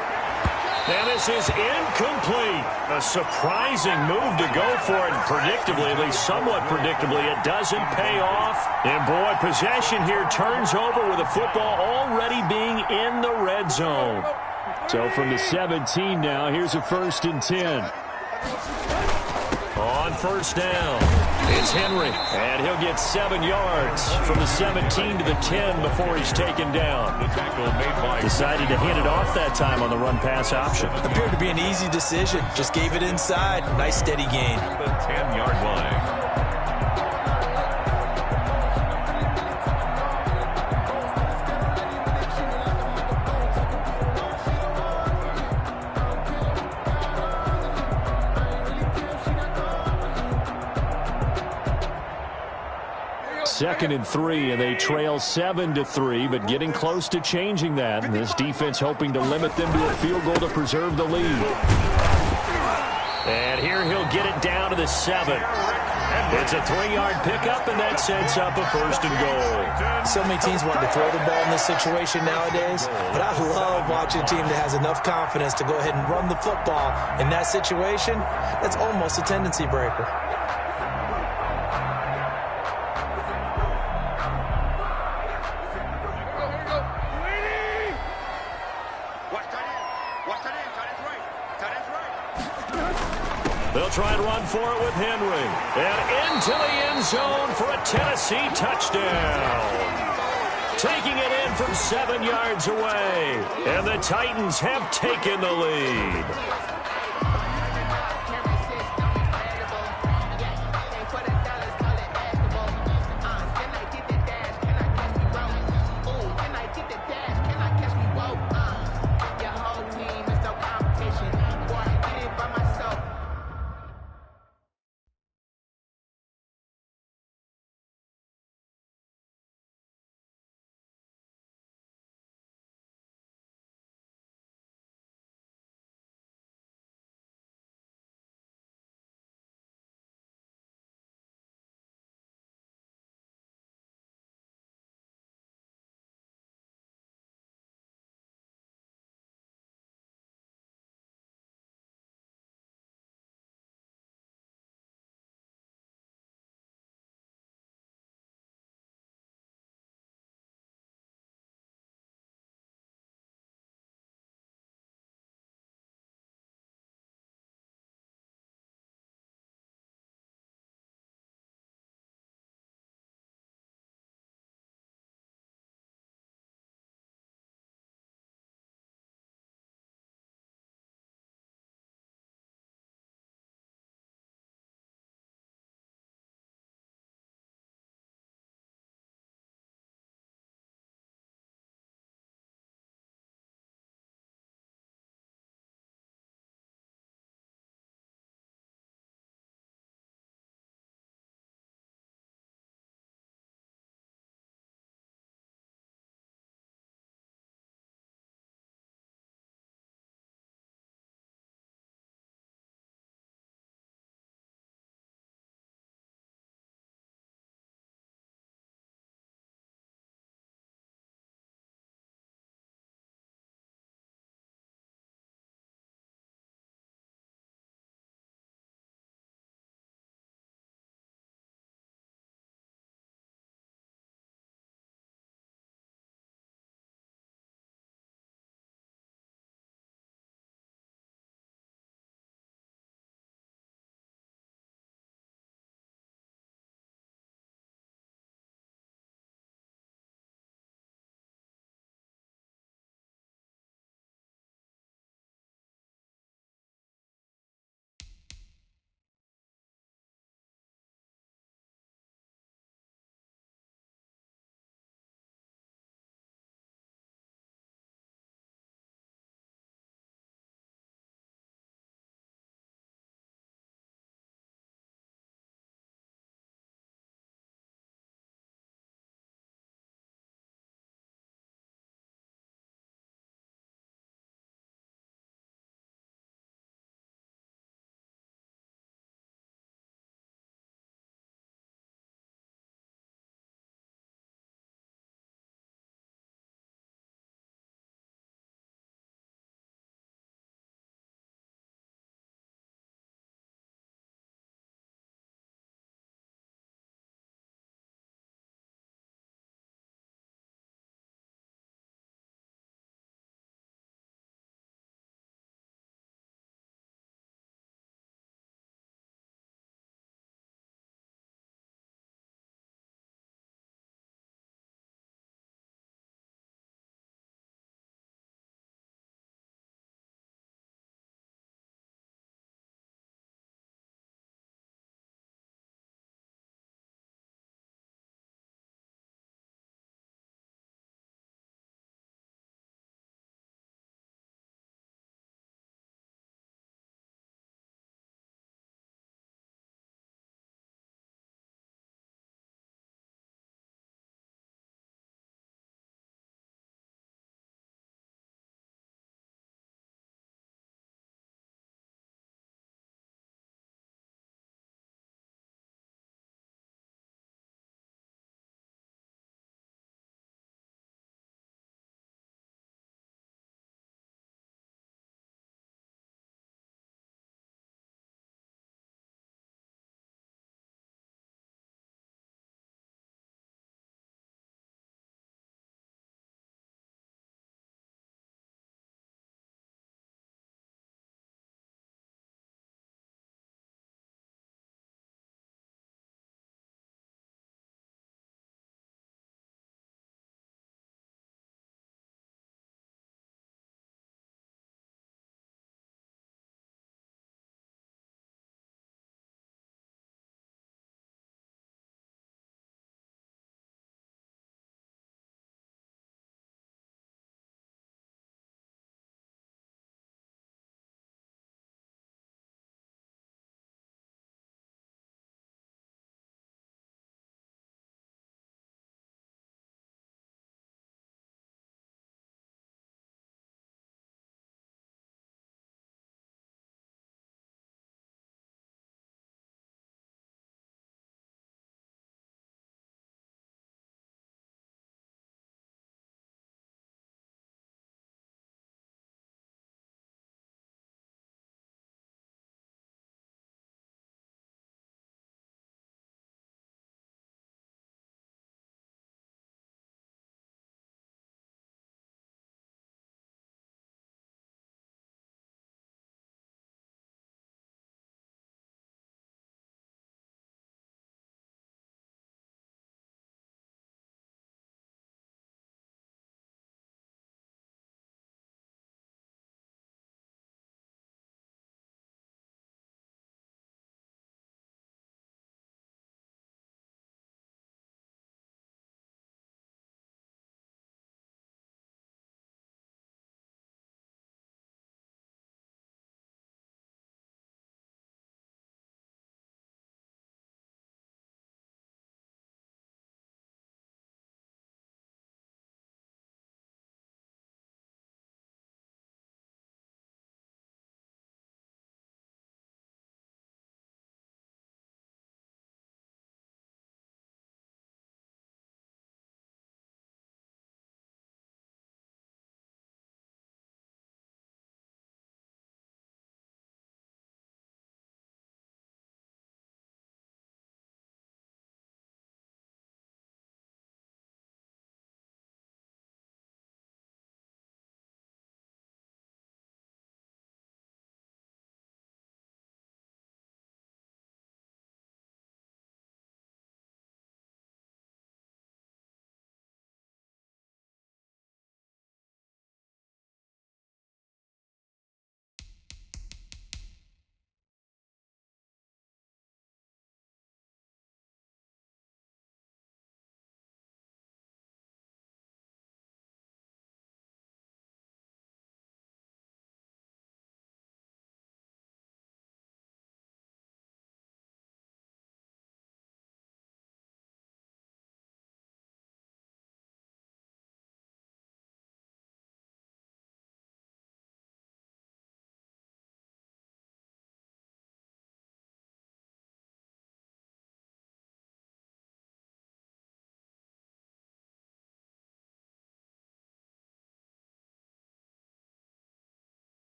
And this is incomplete. A surprising move to go for it. Predictably, at least somewhat predictably, it doesn't pay off. And boy, possession here turns over with the football already being in the red zone. So from the 17 now, here's a 1st and 10. On 1st down, it's Henry, and he'll get 7 yards from the 17 to the 10 before he's taken down. The tackle made by Decided to hand it off that time on the run-pass option. Appeared to be an easy decision. Just gave it inside. Nice steady gain. the 10-yard line. Second and 3, and they trail 7-3, but getting close to changing that. And this defense hoping to limit them to a field goal to preserve the lead. And here he'll get it down to the 7. It's a 3-yard pickup, and that sets up a 1st and goal. So many teams want to throw the ball in this situation nowadays, but I love watching a team that has enough confidence to go ahead and run the football. In that situation, that's almost a tendency breaker. They'll try and run for it with Henry. And into the end zone for a Tennessee touchdown. Taking it in from 7 yards away. And the Titans have taken the lead.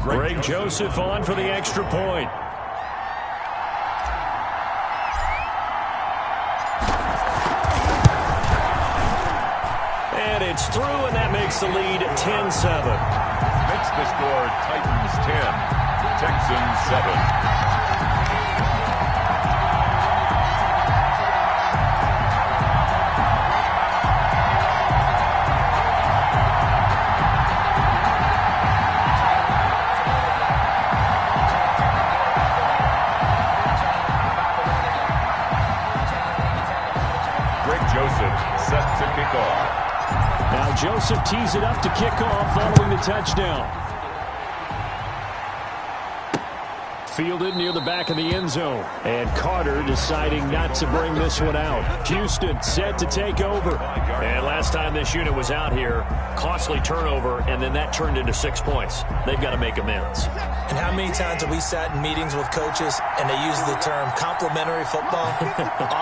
Greg Joseph on for the extra point. And it's through, and that makes the lead 10-7. Makes the score Titans 10, Texans 7. Set to kick off. Now Joseph tees it up to kick off following the touchdown. Fielded near the back of the end zone. And Carter deciding not to bring this one out. Houston set to take over. And last time this unit was out here, costly turnover, and then that turned into 6 points. They've got to make amends. And how many times have we sat in meetings with coaches and they use the term complementary football?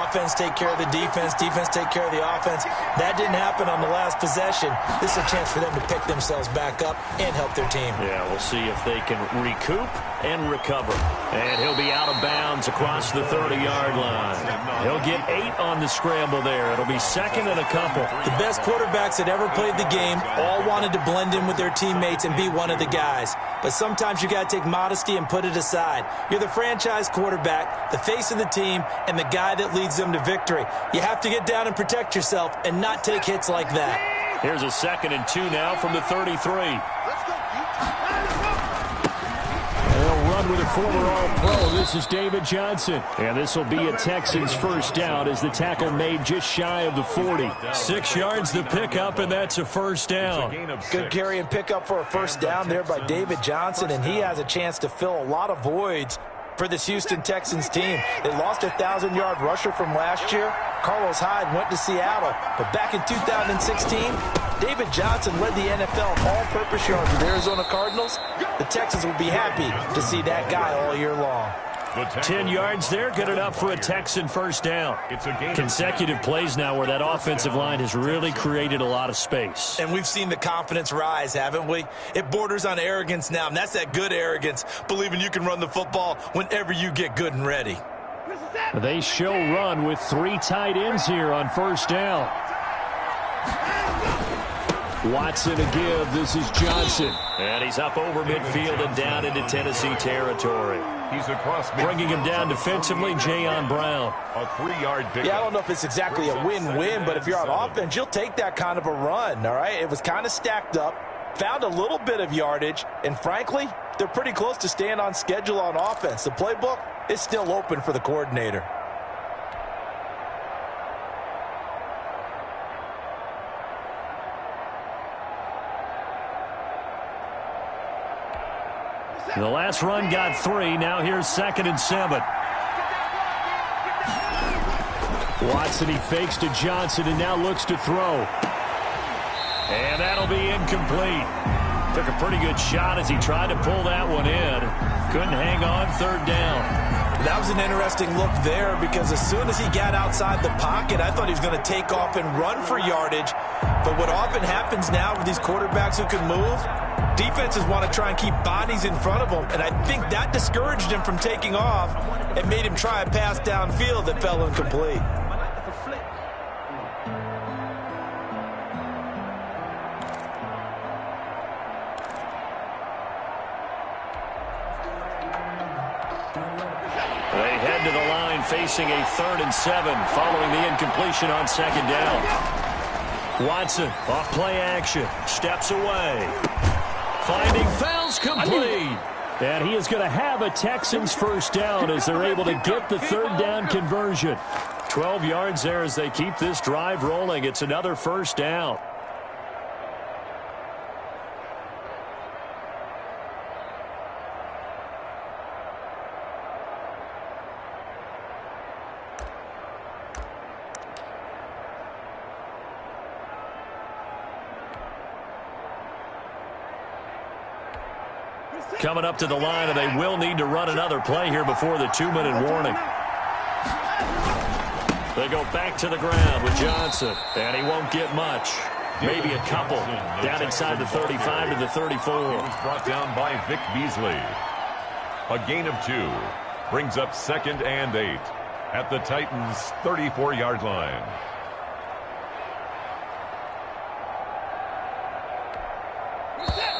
Offense take care of the defense, defense take care of the offense. That didn't happen on the last possession. This is a chance for them to pick themselves back up and help their team. Yeah, we'll see if they can recoup and recover. And he'll be out of bounds across the 30-yard line. He'll get 8 on the scramble there. It'll be second and a couple. The best quarterbacks that ever played the game all wanted to blend in with their teammates and be one of the guys. But sometimes you got to take modesty and put it aside. You're the franchise quarterback, the face of the team, and the guy that leads them to victory. You have to get down and protect yourself and not take hits like that. Here's a 2nd and 2 now from the 33. With a former All-Pro, this is David Johnson. And this will be a Texans first down as the tackle made just shy of the 40. 6 yards the pickup, and that's a first down. Good carry and pickup for a first down there by David Johnson, and he has a chance to fill a lot of voids for this Houston Texans team. They lost a 1,000-yard rusher from last year. Carlos Hyde went to Seattle, but back in 2016, David Johnson led the NFL in all-purpose yards with Arizona Cardinals. The Texans will be happy to see that guy all year long. 10 yards there, good enough for a Texan first down. Consecutive plays now where that offensive line has really created a lot of space. And we've seen the confidence rise, haven't we? It borders on arrogance now, and that's that good arrogance, believing you can run the football whenever you get good and ready. They show run with 3 tight ends here on first down. Watson to give. This is Johnson. And he's up over midfield and down into Tennessee territory. He's across midfield. Bringing him down defensively, Jayon Brown. A 3-yard pickup. Yeah, I don't know if it's exactly a win-win, but if you're on offense, you'll take that kind of a run, all right? It was kind of stacked up, found a little bit of yardage, and frankly, they're pretty close to staying on schedule on offense. The playbook is still open for the coordinator. The last run got 3. Now here's 2nd and 7. Watson, he fakes to Johnson and now looks to throw. And that'll be incomplete. Took a pretty good shot as he tried to pull that one in. Couldn't hang on, 3rd down. That was an interesting look there because as soon as he got outside the pocket, I thought he was going to take off and run for yardage. But what often happens now with these quarterbacks who can move, defenses want to try and keep bodies in front of them, and I think that discouraged him from taking off and made him try a pass downfield that fell incomplete. They head to the line facing a 3rd and 7 following the incompletion on 2nd down. Watson off play action, steps away. Finding fouls complete. And he is going to have a Texans first down as they're able to get the 3rd down conversion. 12 yards there as they keep this drive rolling. It's another first down. Coming up to the line, and they will need to run another play here before the 2-minute warning. They go back to the ground with Johnson, and he won't get much. maybe a couple. Down inside the 35 to the 34. He was brought down by Vic Beasley. A gain of 2 brings up 2nd and 8 at the Titans' 34-yard line.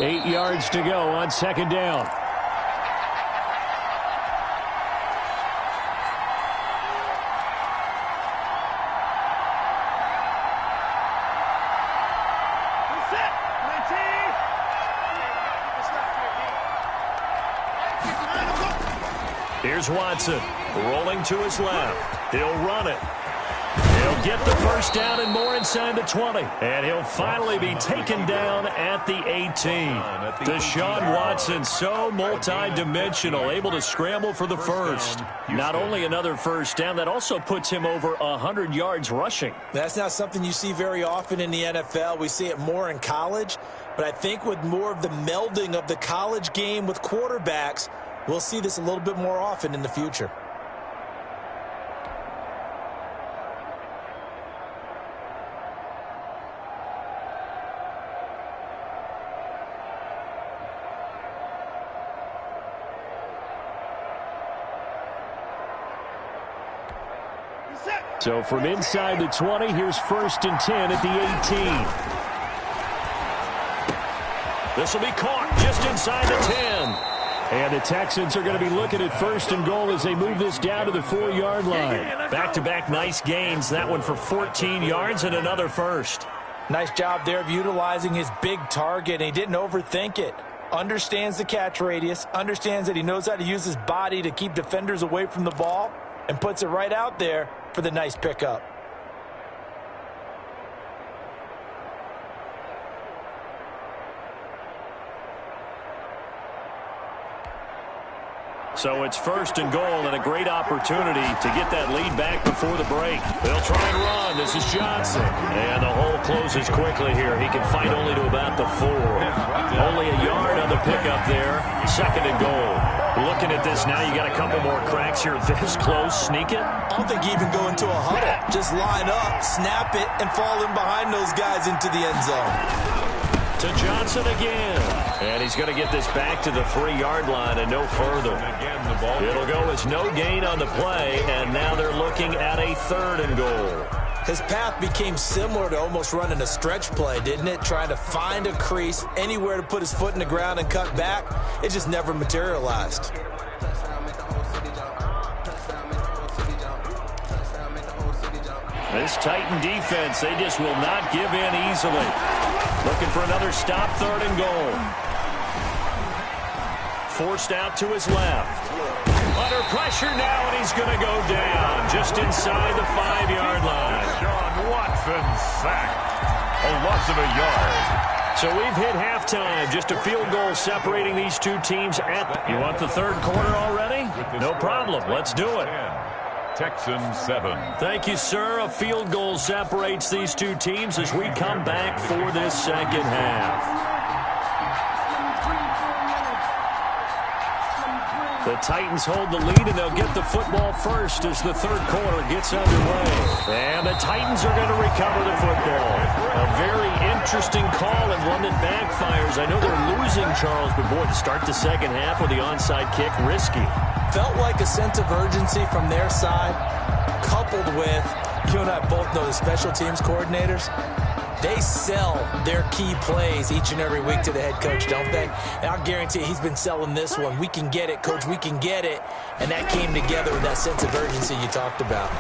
Eight yards to go on 2nd down. Here's Watson, rolling to his left. He'll run it. He'll get the first down and more inside the 20. And he'll finally be taken down at the 18. Deshaun Watson, so multi-dimensional, able to scramble for the first. Not only another first down, that also puts him over 100 yards rushing. That's not something you see very often in the NFL. We see it more in college. But I think with more of the melding of the college game with quarterbacks, we'll see this a little bit more often in the future. So from inside the 20, here's 1st and 10 at the 18. This will be caught just inside the 10. And the Texans are going to be looking at 1st and goal as they move this down to the 4-yard line. Back-to-back nice gains. That one for 14 yards and another first. Nice job there of utilizing his big target. He didn't overthink it. Understands the catch radius. Understands that he knows how to use his body to keep defenders away from the ball. And puts it right out there for the nice pickup. So it's 1st and goal and a great opportunity to get that lead back before the break. They'll try and run. This is Johnson. And the hole closes quickly here. He can fight only to about the 4. Only a yard on the pickup there. 2nd and goal. Looking at this now, you got a couple more cracks here. This close, sneak it? I don't think you even go into a huddle. Just line up, snap it, and fall in behind those guys into the end zone. To Johnson again. And he's going to get this back to the 3-yard line and no further. It'll go as no gain on the play, and now they're looking at a 3rd and goal. His path became similar to almost running a stretch play, didn't it? Trying to find a crease, anywhere to put his foot in the ground and cut back. It just never materialized. This Titan defense, they just will not give in easily. Looking for another stop, 3rd and goal. Forced out to his left. Under pressure now, and he's going to go down just inside the 5-yard line. Deshaun Watson sacked. A loss of a yard. So we've hit halftime. Just a field goal separating these two teams. You want the 3rd quarter already? No problem. Let's do it. Texans 7. Thank you, sir. A field goal separates these two teams as we come back for this 2nd half. The Titans hold the lead, and they'll get the football first as the 3rd quarter gets underway. And the Titans are going to recover the football. A very interesting call and one that backfires. I know they're losing, Charles, but boy, to start the 2nd half with the onside kick, risky. Felt like a sense of urgency from their side, coupled with, you and I both know the special teams coordinators, they sell their key plays each and every week to the head coach, don't they? And I'll guarantee he's been selling this one. We can get it, coach, we can get it. And that came together with that sense of urgency you talked about.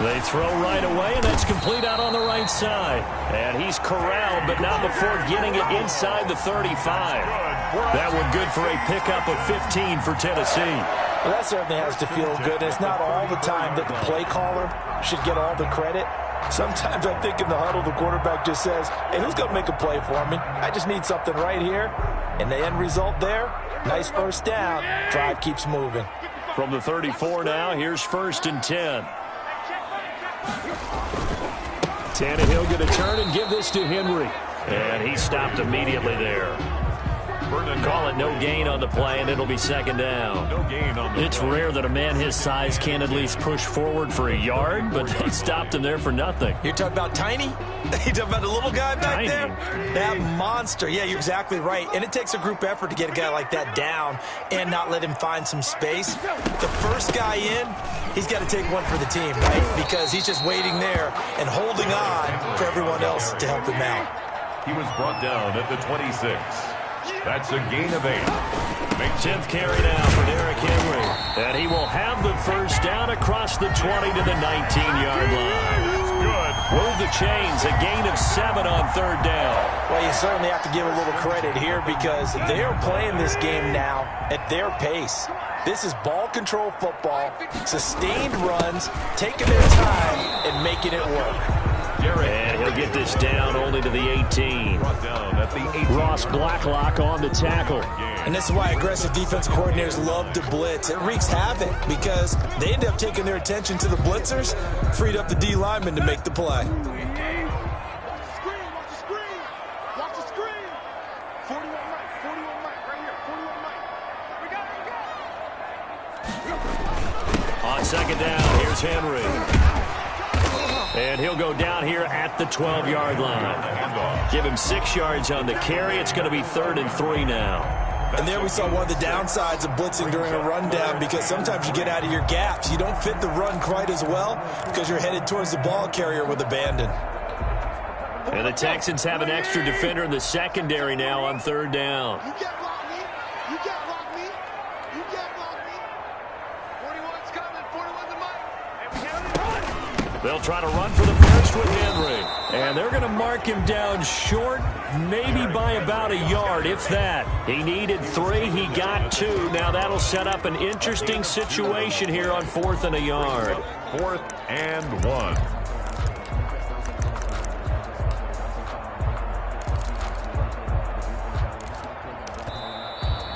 They throw right away, and that's complete out on the right side. And he's corralled, but not before getting it inside the 35. That one good for a pickup of 15 for Tennessee. Well, that certainly has to feel good. It's not all the time that the play caller should get all the credit. Sometimes I think in the huddle, the quarterback just says, hey, who's going to make a play for me? I just need something right here. And the end result there, nice first down. Drive keeps moving. From the 34 now, here's 1st and 10. Tannehill going to turn and give this to Henry. And he stopped immediately there. Call it no gain on the play, and it'll be second down. No gain on the It's play. rare that a man his size can at least push forward for a yard, but they stopped him there for nothing. You're talking about tiny? You're talking about the little guy back Tiny. there? That monster. Yeah, you're exactly right. And it takes a group effort to get a guy like that down and not let him find some space. The first guy in, he's got to take one for the team, right? Because he's just waiting there and holding on for everyone else to help him out. He was brought down at the 26. That's a gain of 8. Makes 10th carry now for Derrick Henry. And he will have the first down across the 20 to the 19-yard line. That's good. Move the chains, a gain of 7 on third down. Well, you certainly have to give a little credit here because they are playing this game now at their pace. This is ball control football, sustained runs, taking their time and making it work. And he'll get this down only to the 18. Brought down at the 18. Ross Blacklock on the tackle. And this is why aggressive defense coordinators love to blitz. It wreaks havoc because they end up taking their attention to the blitzers, freed up the D lineman to make the play. Watch the screen, watch the screen. Watch the screen. 41 Mike, right here, 41 Mike. We got. On second down, here's Henry. And he'll go down here at the 12-yard line. Give him 6 yards on the carry. It's going to be 3rd and 3 now. And there we saw one of the downsides of blitzing during a rundown because sometimes you get out of your gaps. You don't fit the run quite as well because you're headed towards the ball carrier with abandon. And the Texans have an extra defender in the secondary now on 3rd down. You can't block me. You can't block me. You can't block me. 41's coming. 41's a Mike. And we have it run. They'll try to run for the first with Henry. And they're going to mark him down short, maybe by about a yard, if that. He needed 3. He got 2. Now that'll set up an interesting situation here on 4th and a yard. 4th and 1.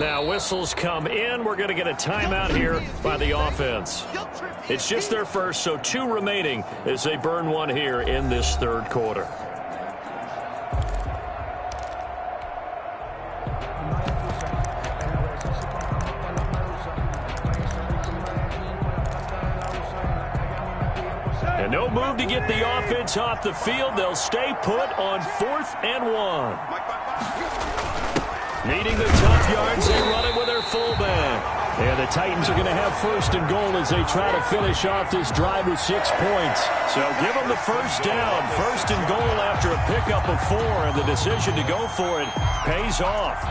Now whistles come in. We're going to get a timeout here by the offense. It's just their first, so 2 remaining as they burn one here in this 3rd quarter. And no move to get the offense off the field. They'll stay put on 4th and 1. Needing the tough yards, they run it with their fullback. And the Titans are going to have 1st and goal as they try to finish off this drive with 6 points. So give them the first down. 1st and goal after a pickup of 4, and the decision to go for it pays off.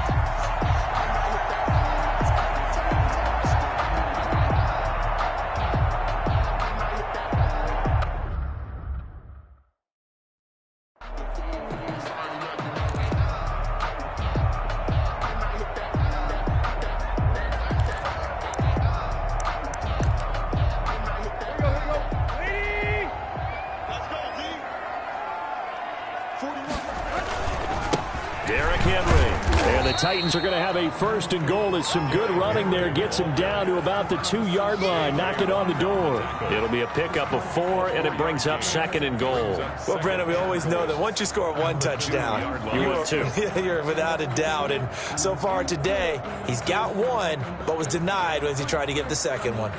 Derrick Henry. And the Titans are going to have a 1st and goal as some good running there gets him down to about the 2-yard line. Knock it on the door. It'll be a pickup of 4, and it brings up 2nd and goal. Well, Brandon, we always know that once you score 1 touchdown, you're without a doubt. And so far today, he's got 1, but was denied as he tried to get the 2nd one.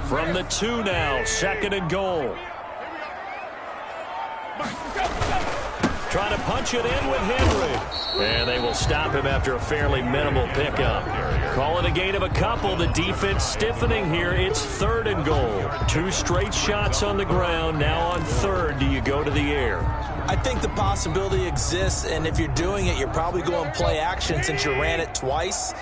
From the 2 now, 2nd and goal. Trying to punch it in with Henry. And they will stop him after a fairly minimal pickup. Call it a gain of a couple. The defense stiffening here. It's 3rd and goal. 2 straight shots on the ground. Now on 3rd, do you go to the air? I think the possibility exists, and if you're doing it, you're probably going play action since you ran it twice.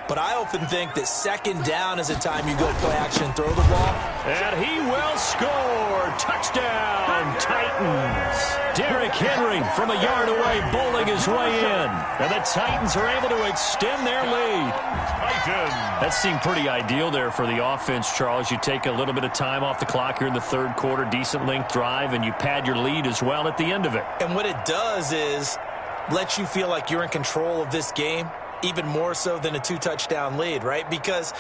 But I often think that 2nd down is the time you go play action and throw the ball. And he will score. Touchdown, Titans. Derrick Henry from a yard away, bowling his way in. And the Titans are able to extend their lead. Titans. That seemed pretty ideal there for the offense, Charles. You take a little bit of time off the clock here in the 3rd quarter, decent length drive, and you pad your lead as well at the end of it. And what it does is let you feel like you're in control of this game, even more so than a 2-touchdown lead, right? Because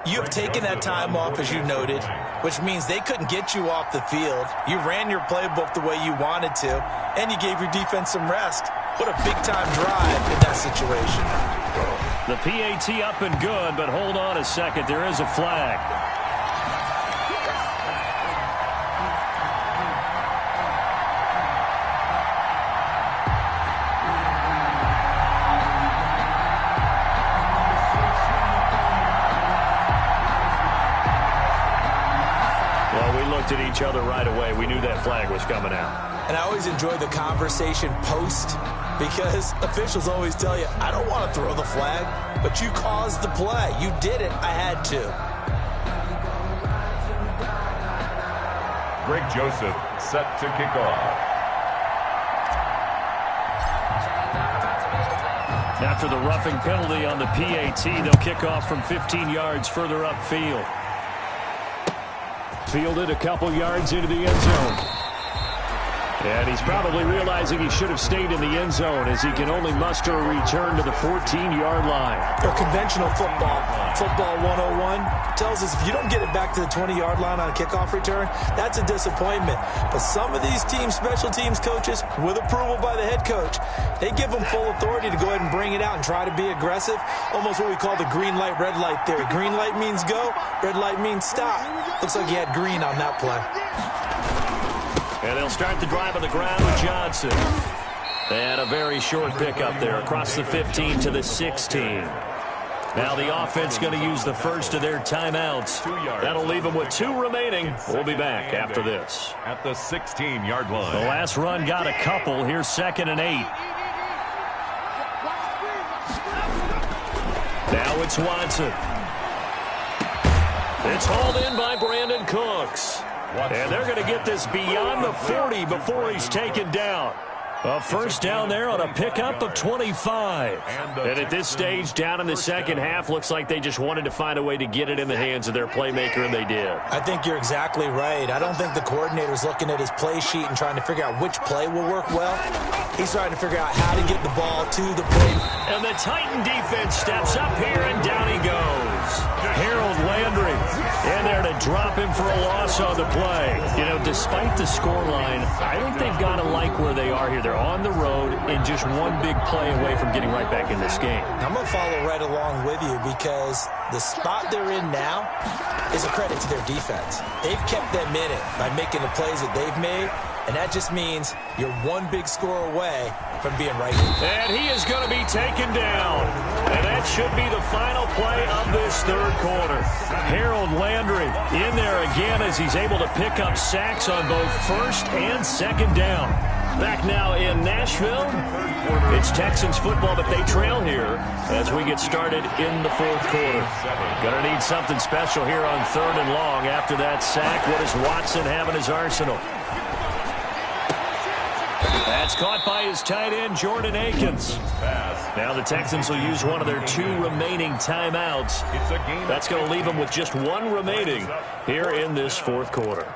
You have taken that time off, as you noted, which means they couldn't get you off the field. You ran your playbook the way you wanted to, and you gave your defense some rest. What a big-time drive in that situation. The PAT up and good, but hold on a second. There is a flag. At each other right away. We knew that flag was coming out. And I always enjoy the conversation post, because officials always tell you, I don't want to throw the flag, but you caused the play. You did it. I had to. Greg Joseph set to kick off. After the roughing penalty on the PAT, they'll kick off from 15 yards further upfield. Fielded a couple yards into the end zone. And he's probably realizing he should have stayed in the end zone, as he can only muster a return to the 14-yard line. For conventional football 101 tells us if you don't get it back to the 20-yard line on a kickoff return, that's a disappointment. But some of these special teams coaches, with approval by the head coach, they give them full authority to go ahead and bring it out and try to be aggressive. Almost what we call the green light, red light theory. Green light means go, red light means stop. Looks like he had green on that play. And they'll start the drive on the ground with Johnson. And a very short pickup there across the 15 to the 16. Now the offense going to use the first of their timeouts. That'll leave them with 2 remaining. We'll be back after this. At the 16-yard line. The last run got a couple. Here's 2nd and 8. Now it's Watson. It's hauled in by Brandon Cooks. And they're going to get this beyond the 40 before he's taken down. A first down there on a pickup of 25. And at this stage, down in the second half, looks like they just wanted to find a way to get it in the hands of their playmaker, and they did. I think you're exactly right. I don't think the coordinator's looking at his play sheet and trying to figure out which play will work well. He's trying to figure out how to get the ball to the play. And the Titan defense steps up here, and down he goes. Harold Landry in there to drop him for a loss on the play. You know, despite the scoreline, I think they've got to like where they are here. They're on the road and just one big play away from getting right back in this game. I'm going to follow right along with you, because the spot they're in now is a credit to their defense. They've kept them in it by making the plays that they've made, and that just means you're one big score away from being right here. And he is going to be taken down. And that should be the final play of this third quarter. Harold Landry in there again as he's able to pick up sacks on both first and second down. Back now in Nashville, it's Texans football, but they trail here as we get started in the fourth quarter. Gonna need something special here on 3rd and long after that sack. What does Watson have in his arsenal? That's caught by his tight end, Jordan Akins. Now the Texans will use one of their 2 remaining timeouts. That's going to leave them with just 1 remaining here in this fourth quarter.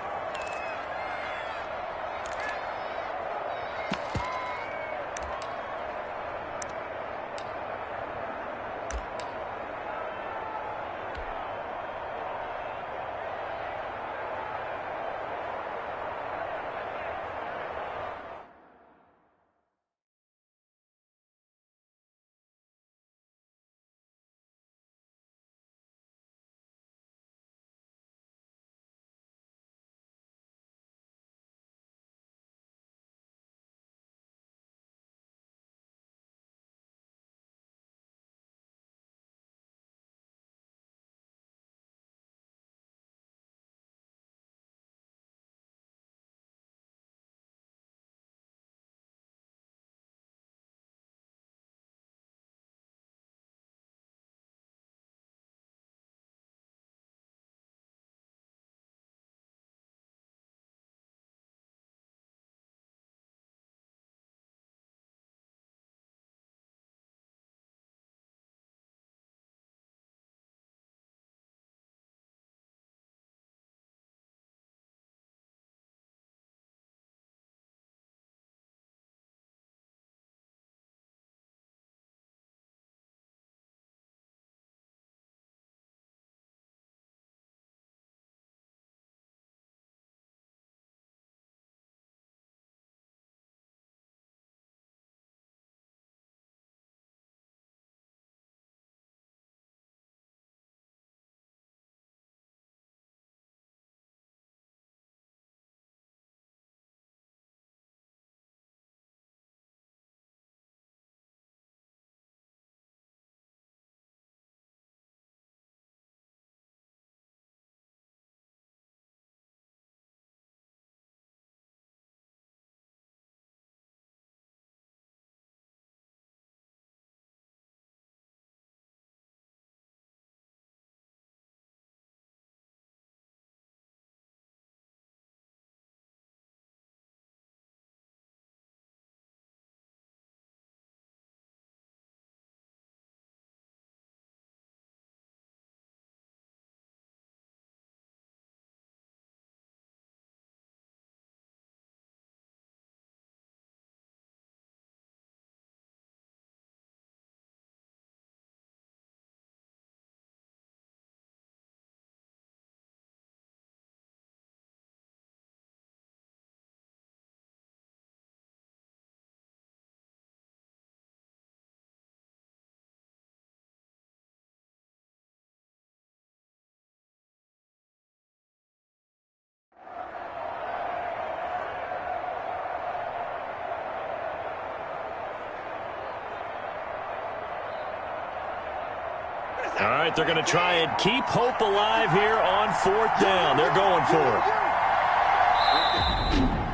All right, they're going to try and keep hope alive here on 4th down. They're going for it.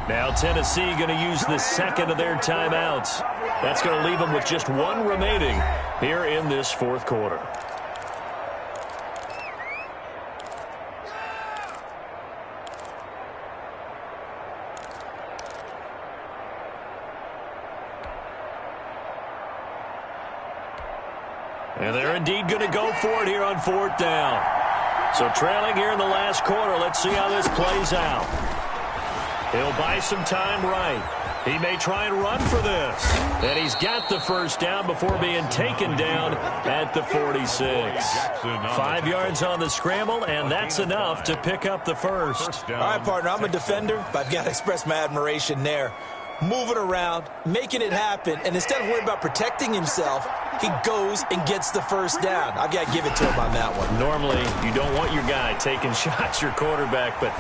Now Tennessee going to use the second of their timeouts. That's going to leave them with just one remaining here in this 4th quarter. And they're indeed going to go for it here on 4th down. So trailing here in the last quarter, let's see how this plays out. He'll buy some time right. He may try and run for this. And he's got the first down before being taken down at the 46. 5 yards on the scramble, and that's enough to pick up the first. All right, partner, I'm a defender, but I've got to express my admiration there. Moving around, making it happen, and instead of worrying about protecting himself, he goes and gets the first down. I've got to give it to him on that one. Normally, you don't want your guy taking shots, your quarterback, but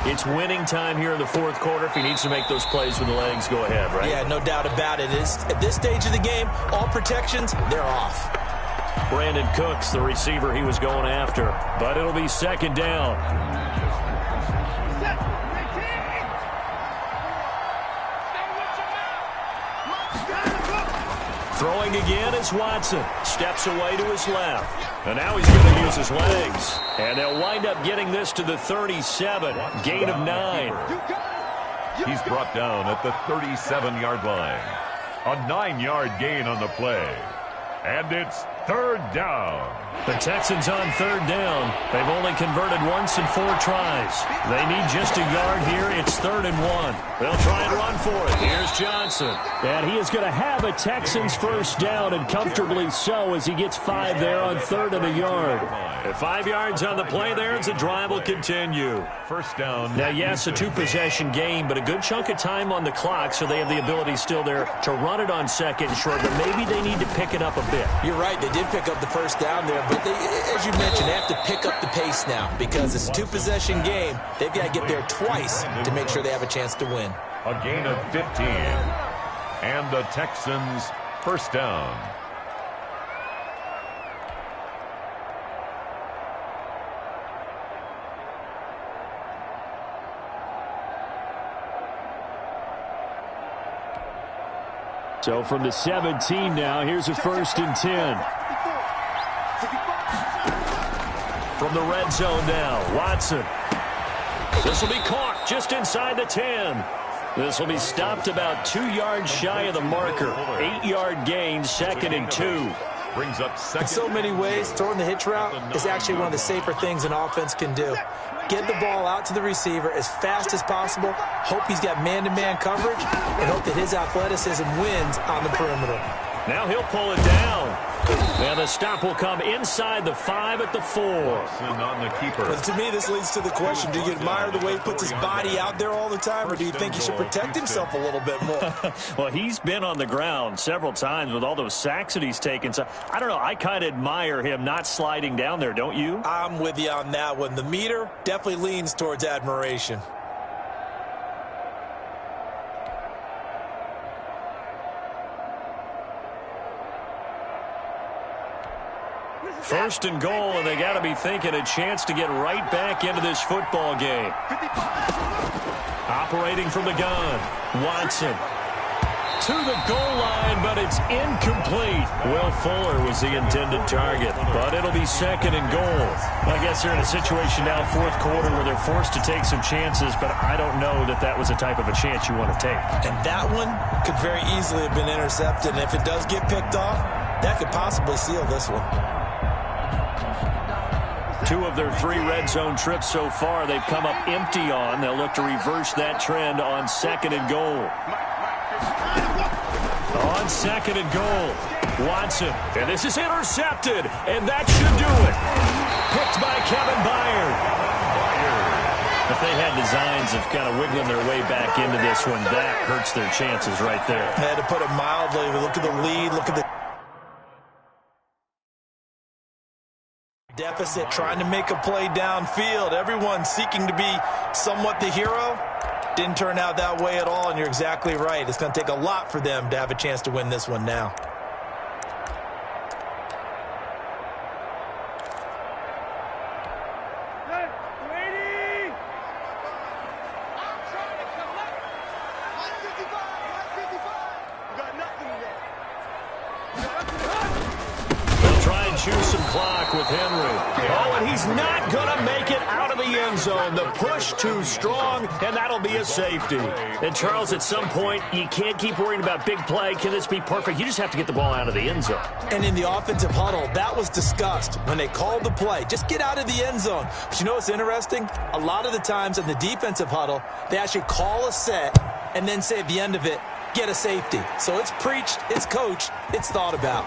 it's winning time here in the 4th quarter. If he needs to make those plays with the legs, go ahead, right? Yeah, no doubt about it. At this stage of the game, all protections, they're off. Brandon Cooks, the receiver he was going after, but it'll be 2nd down. Throwing again is Watson. Steps away to his left. And now he's going to use his legs. And they'll wind up getting this to the 37. Gain of 9. He's brought down at the 37-yard line. A 9-yard gain on the play. And it's 3rd down. The Texans on 3rd down. They've only converted once in 4 tries. They need just a yard here. It's 3rd and 1. They'll try and run for it. Here's Johnson. And he is going to have a Texans first down, and comfortably so, as he gets 5 there on 3rd and a yard. And 5 yards on the play there as the drive will continue. First down. Now, yes, a 2-possession game, but a good chunk of time on the clock, so they have the ability still there to run it on 2nd and short, but maybe they need to pick it up a bit. You're right. They did pick up the first down there, but as you mentioned, they have to pick up the pace now because it's a 2-possession game. They've got to get there twice to make sure they have a chance to win. A gain of 15. And the Texans first down. So from the 17 now, here's a 1st and 10. From the red zone now, Watson. This will be caught just inside the 10. This will be stopped about 2 yards shy of the marker. 8-yard gain, 2nd and 2. Brings up 2nd. In so many ways, throwing the hitch route is actually one of the safer things an offense can do. Get the ball out to the receiver as fast as possible, hope he's got man-to-man coverage, and hope that his athleticism wins on the perimeter. Now he'll pull it down. And the stop will come inside the 5 at the 4. On the keeper. But to me, this leads to the question, do you admire the way he puts his body out there all the time, or do you think he should protect himself a little bit more? Well, he's been on the ground several times with all those sacks that he's taken. So, I don't know, I kind of admire him not sliding down there, don't you? I'm with you on that one. The meter definitely leans towards admiration. First and goal, and they got to be thinking a chance to get right back into this football game. Operating from the gun, Watson to the goal line, but it's incomplete. Will Fuller was the intended target, but it'll be 2nd and goal. I guess they're in a situation now, 4th quarter, where they're forced to take some chances, but I don't know that that was the type of a chance you want to take. And that one could very easily have been intercepted, and if it does get picked off, that could possibly seal this one. 2 of their 3 red zone trips so far, they've come up empty on. They'll look to reverse that trend on 2nd and goal. On 2nd and goal, Watson. And this is intercepted, and that should do it. Picked by Kevin Byard. If they had designs of kind of wiggling their way back into this one, that hurts their chances right there. They had to put it mildly. Look at the lead. Look at the deficit, trying to make a play downfield. Everyone seeking to be somewhat the hero. Didn't turn out that way at all, and you're exactly right. It's going to take a lot for them to have a chance to win this one now. clock with Henry. Oh, and he's not going to make it out of the end zone. The push too strong, and that'll be a safety. And, Charles, at some point, you can't keep worrying about big play. Can this be perfect? You just have to get the ball out of the end zone. And in the offensive huddle, that was discussed when they called the play. Just get out of the end zone. But you know what's interesting? A lot of the times in the defensive huddle, they actually call a set and then say at the end of it, get a safety. So it's preached, it's coached, it's thought about.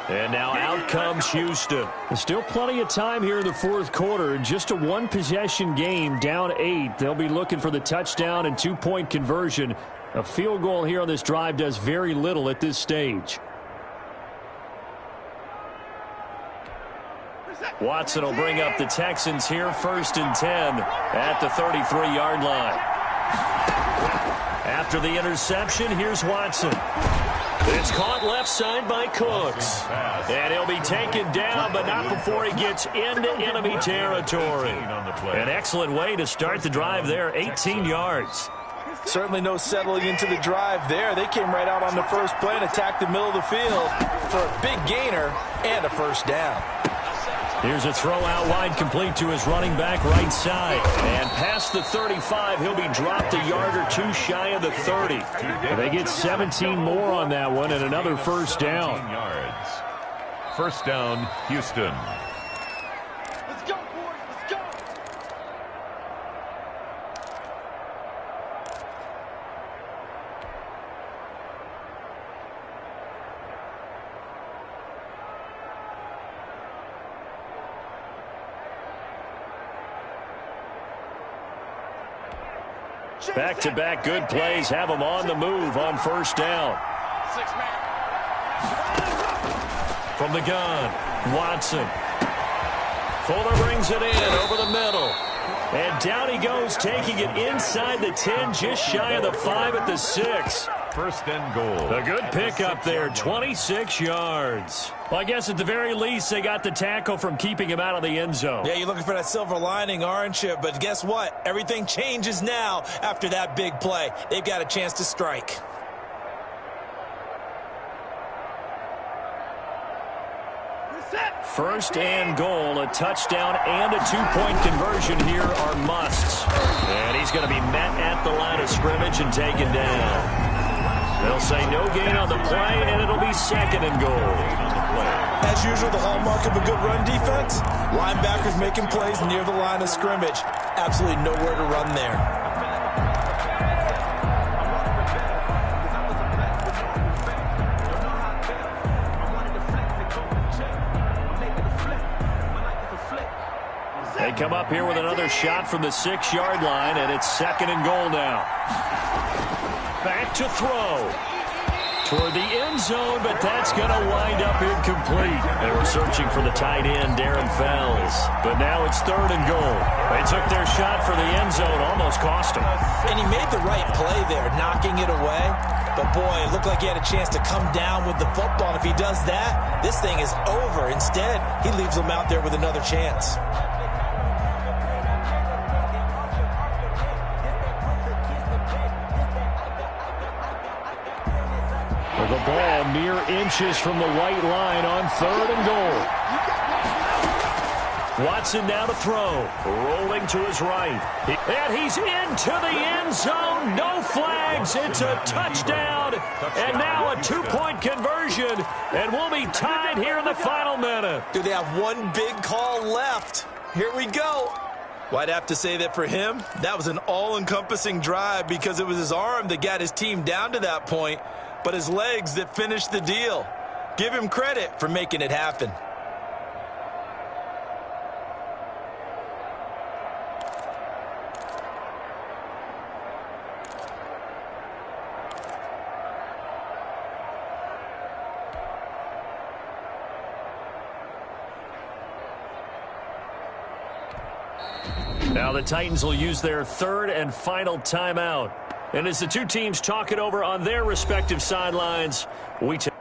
And now out comes Houston. There's still plenty of time here in the fourth quarter. Just a one-possession game, down 8. They'll be looking for the touchdown and two-point conversion. A field goal here on this drive does very little at this stage. Watson will bring up the Texans here, 1st and 10 at the 33-yard line. After the interception, here's Watson. It's caught left side by Cooks. And he'll be taken down, but not before he gets into enemy territory. An excellent way to start the drive there, 18 yards. Certainly no settling into the drive there. They came right out on the first play and attacked the middle of the field for a big gainer and a first down. Here's a throw out wide, complete to his running back right side. And past the 35, he'll be dropped a yard or two shy of the 30. They get 17 more on that one and another first down. Yards. First down, Houston. Let's go, boys. Let's go. Back-to-back good plays have them on the move on first down. From the gun, Watson. Fuller brings it in over the middle. And down he goes, taking it inside the 10, just shy of the 5 at the 6. First and goal. A good pickup there, 26 yards. Well, I guess at the very least, they got the tackle from keeping him out of the end zone. Yeah, you're looking for that silver lining, aren't you? But guess what? Everything changes now after that big play. They've got a chance to strike. First and goal, a touchdown and a two-point conversion here are musts. And he's going to be met at the line of scrimmage and taken down. They'll say no gain on the play, and it'll be second and goal. As usual, the hallmark of a good run defense, linebackers making plays near the line of scrimmage. Absolutely nowhere to run there. They come up here with another shot from the 6-yard line, and it's second and goal now. Back to throw. Toward the end zone, but that's going to wind up incomplete. They were searching for the tight end, Darren Fells. But now it's third and goal. They took their shot for the end zone, almost cost him. And he made the right play there, knocking it away. But, boy, it looked like he had a chance to come down with the football. And if he does that, this thing is over. Instead, he leaves them out there with another chance. The ball mere inches from the white line on third and goal. Watson now to throw. Rolling to his right. And he's into the end zone. No flags. It's a touchdown. And now a two-point conversion. And we'll be tied here in the final minute. Do they have one big call left? Here we go. Well, I'd have to say that for him, that was an all-encompassing drive because it was his arm that got his team down to that point, but his legs that finished the deal. Give him credit for making it happen. Now the Titans will use their third and final timeout. And as the two teams talk it over on their respective sidelines, we take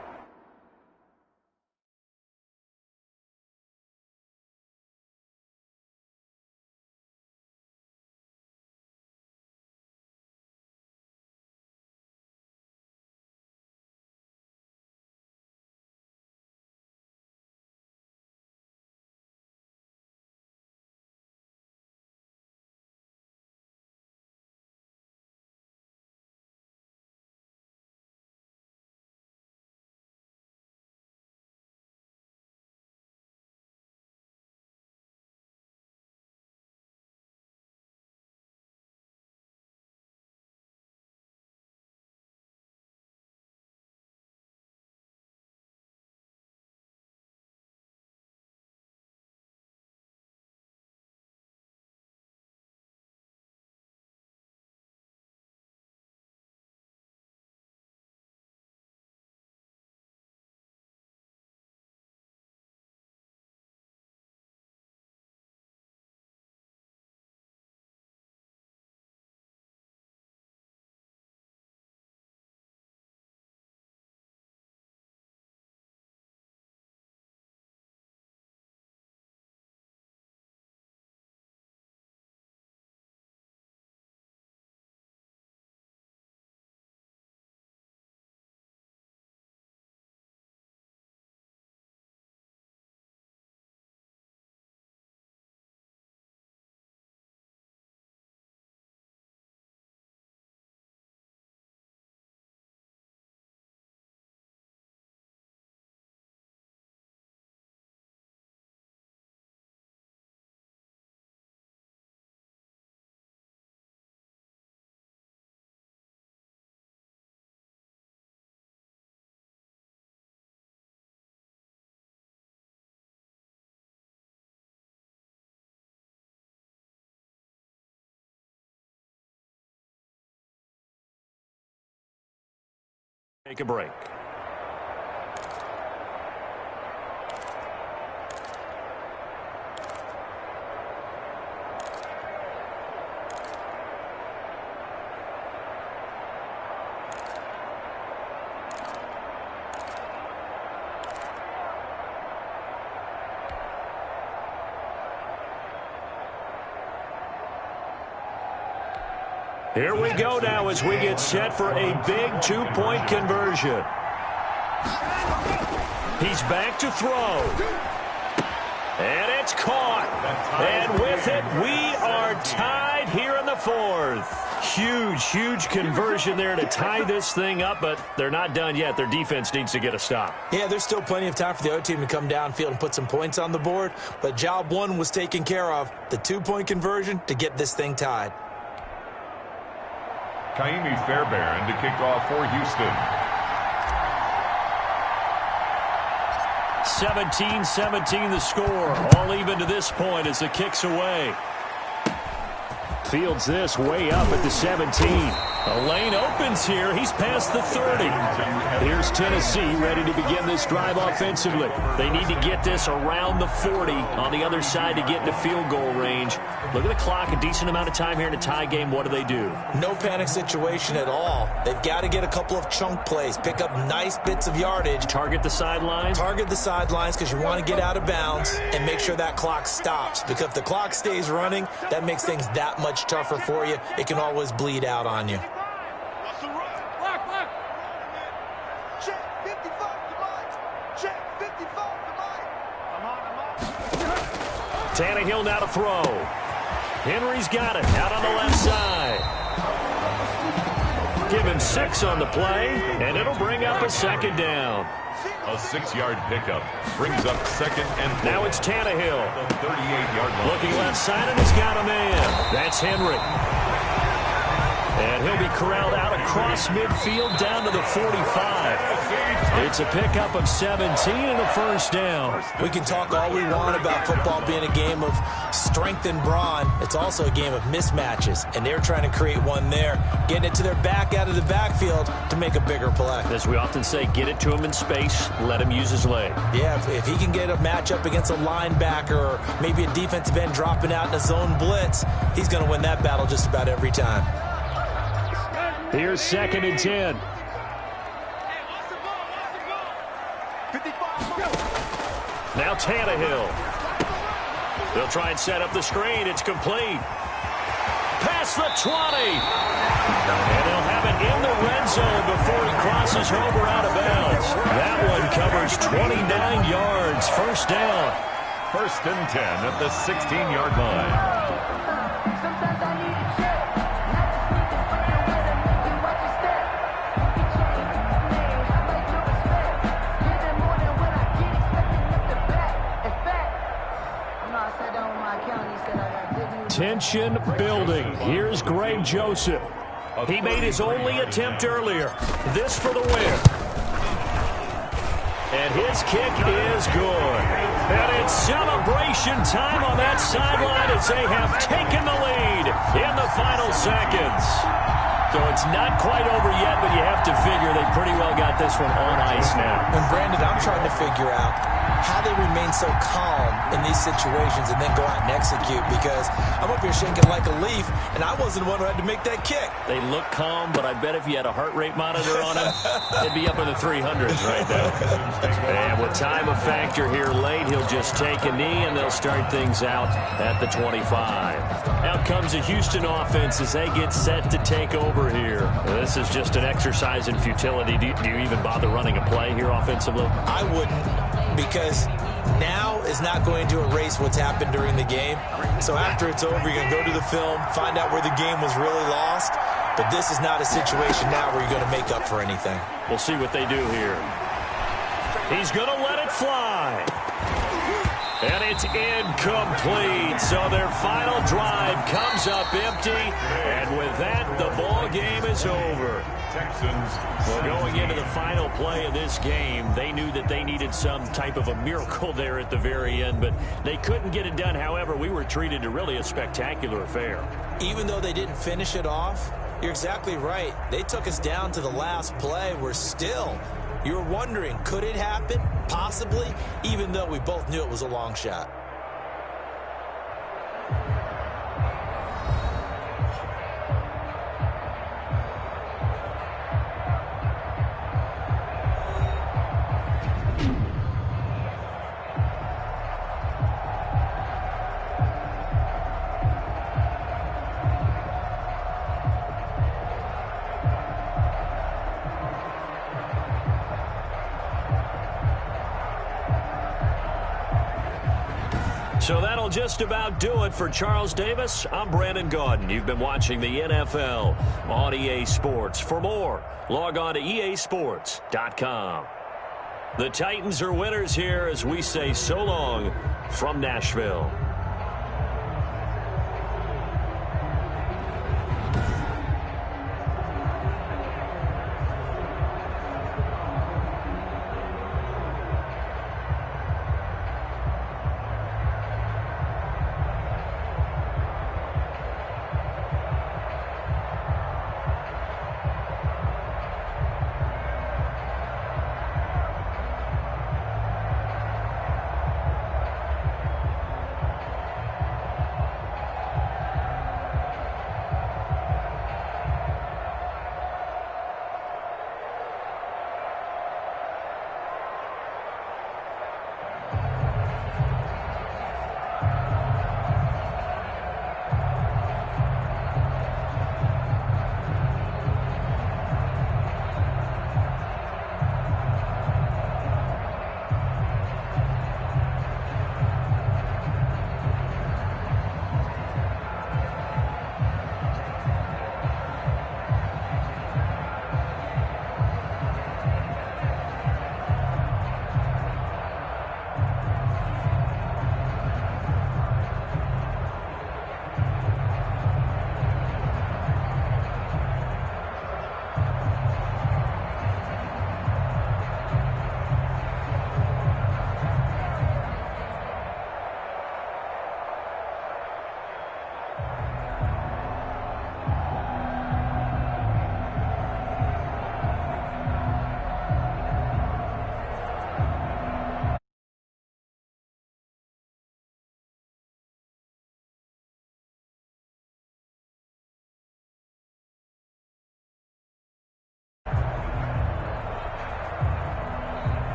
Take a break. Here we go now as we get set for a big two-point conversion. He's back to throw. And it's caught. And with it, we are tied here in the fourth. Huge conversion there to tie this thing up, but they're not done yet. Their defense needs to get a stop. Yeah, there's still plenty of time for the other team to come downfield and put some points on the board, but job one was taken care of. The two-point conversion to get this thing tied. Kaimi Fairbairn to kick off for Houston. 17-17 the score. All even to this point as the kick's away. Fields this way up at the 17. A lane opens here. He's past the 30. Here's Tennessee ready to begin this drive offensively. They need to get this around the 40 on the other side to get into field goal range. Look at the clock, a decent amount of time here in a tie game. What do? No panic situation at all. They've got to get a couple of chunk plays, pick up nice bits of yardage. Target the sidelines? Target the sidelines because you want to get out of bounds and make sure that clock stops. Because if the clock stays running, that makes things that much tougher for you. It can always bleed out on you. Check 55 to Mike. Check 55 to Mike. I'm on. Tannehill now to throw. Henry's got it out on the left side. Give him 6 on the play, and it'll bring up a second down. A 6-yard pickup brings up second and 4. Now it's Tannehill. The 38-yard line. Looking left side, and he's got a man. That's Henry. And he'll be corralled out across midfield down to the 45. It's a pickup of 17 and a first down. We can talk all we want about football being a game of strength and brawn. It's also a game of mismatches, and they're trying to create one there, getting it to their back out of the backfield to make a bigger play. As we often say, get it to him in space, let him use his leg. Yeah, if he can get a matchup against a linebacker or maybe a defensive end dropping out in a zone blitz, he's going to win that battle just about every time. Here's 2nd and 10. Now Tannehill. They'll try and set up the screen. It's complete. Past the 20. And they'll have it in the red zone before he crosses over out of bounds. That one covers 29 yards. First down. 1st and 10 at the 16-yard line. Tension building. Here's Greg Joseph. He made his only attempt earlier. This for the win. And his kick is good. And it's celebration time on that sideline as they have taken the lead in the final seconds. So it's not quite over yet, but you have to figure they pretty well got this one on ice now. And Brandon, I'm trying to figure out how they remain so calm in these situations and then go out and execute, because I'm up here shaking like a leaf, and I wasn't the one who had to make that kick. They look calm, but I bet if you had a heart rate monitor on him, it'd be up in the 300s right now. And with time a factor here late, he'll just take a knee, and they'll start things out at the 25. Out comes the Houston offense as they get set to take over here. This is just an exercise in futility. Do you even bother running a play here offensively? I wouldn't, because now is not going to erase what's happened during the game. So after it's over, you're going to go to the film, find out where the game was really lost. But this is not a situation now where you're going to make up for anything. We'll see what they do here. He's going to let it fly. And it's incomplete. So their final drive comes up empty. And with that, the ball game is over. Texans. Well, going into the final play of this game, they knew that they needed some type of a miracle there at the very end, but they couldn't get it done. However, we were treated to really a spectacular affair. Even though they didn't finish it off, You're exactly right. They took us down to the last play. You were wondering, could it happen? Possibly, even though we both knew it was a long shot. So that'll just about do it for Charles Davis. I'm Brandon Gaudin. You've been watching the NFL on EA Sports. For more, log on to easports.com. The Titans are winners here as we say so long from Nashville.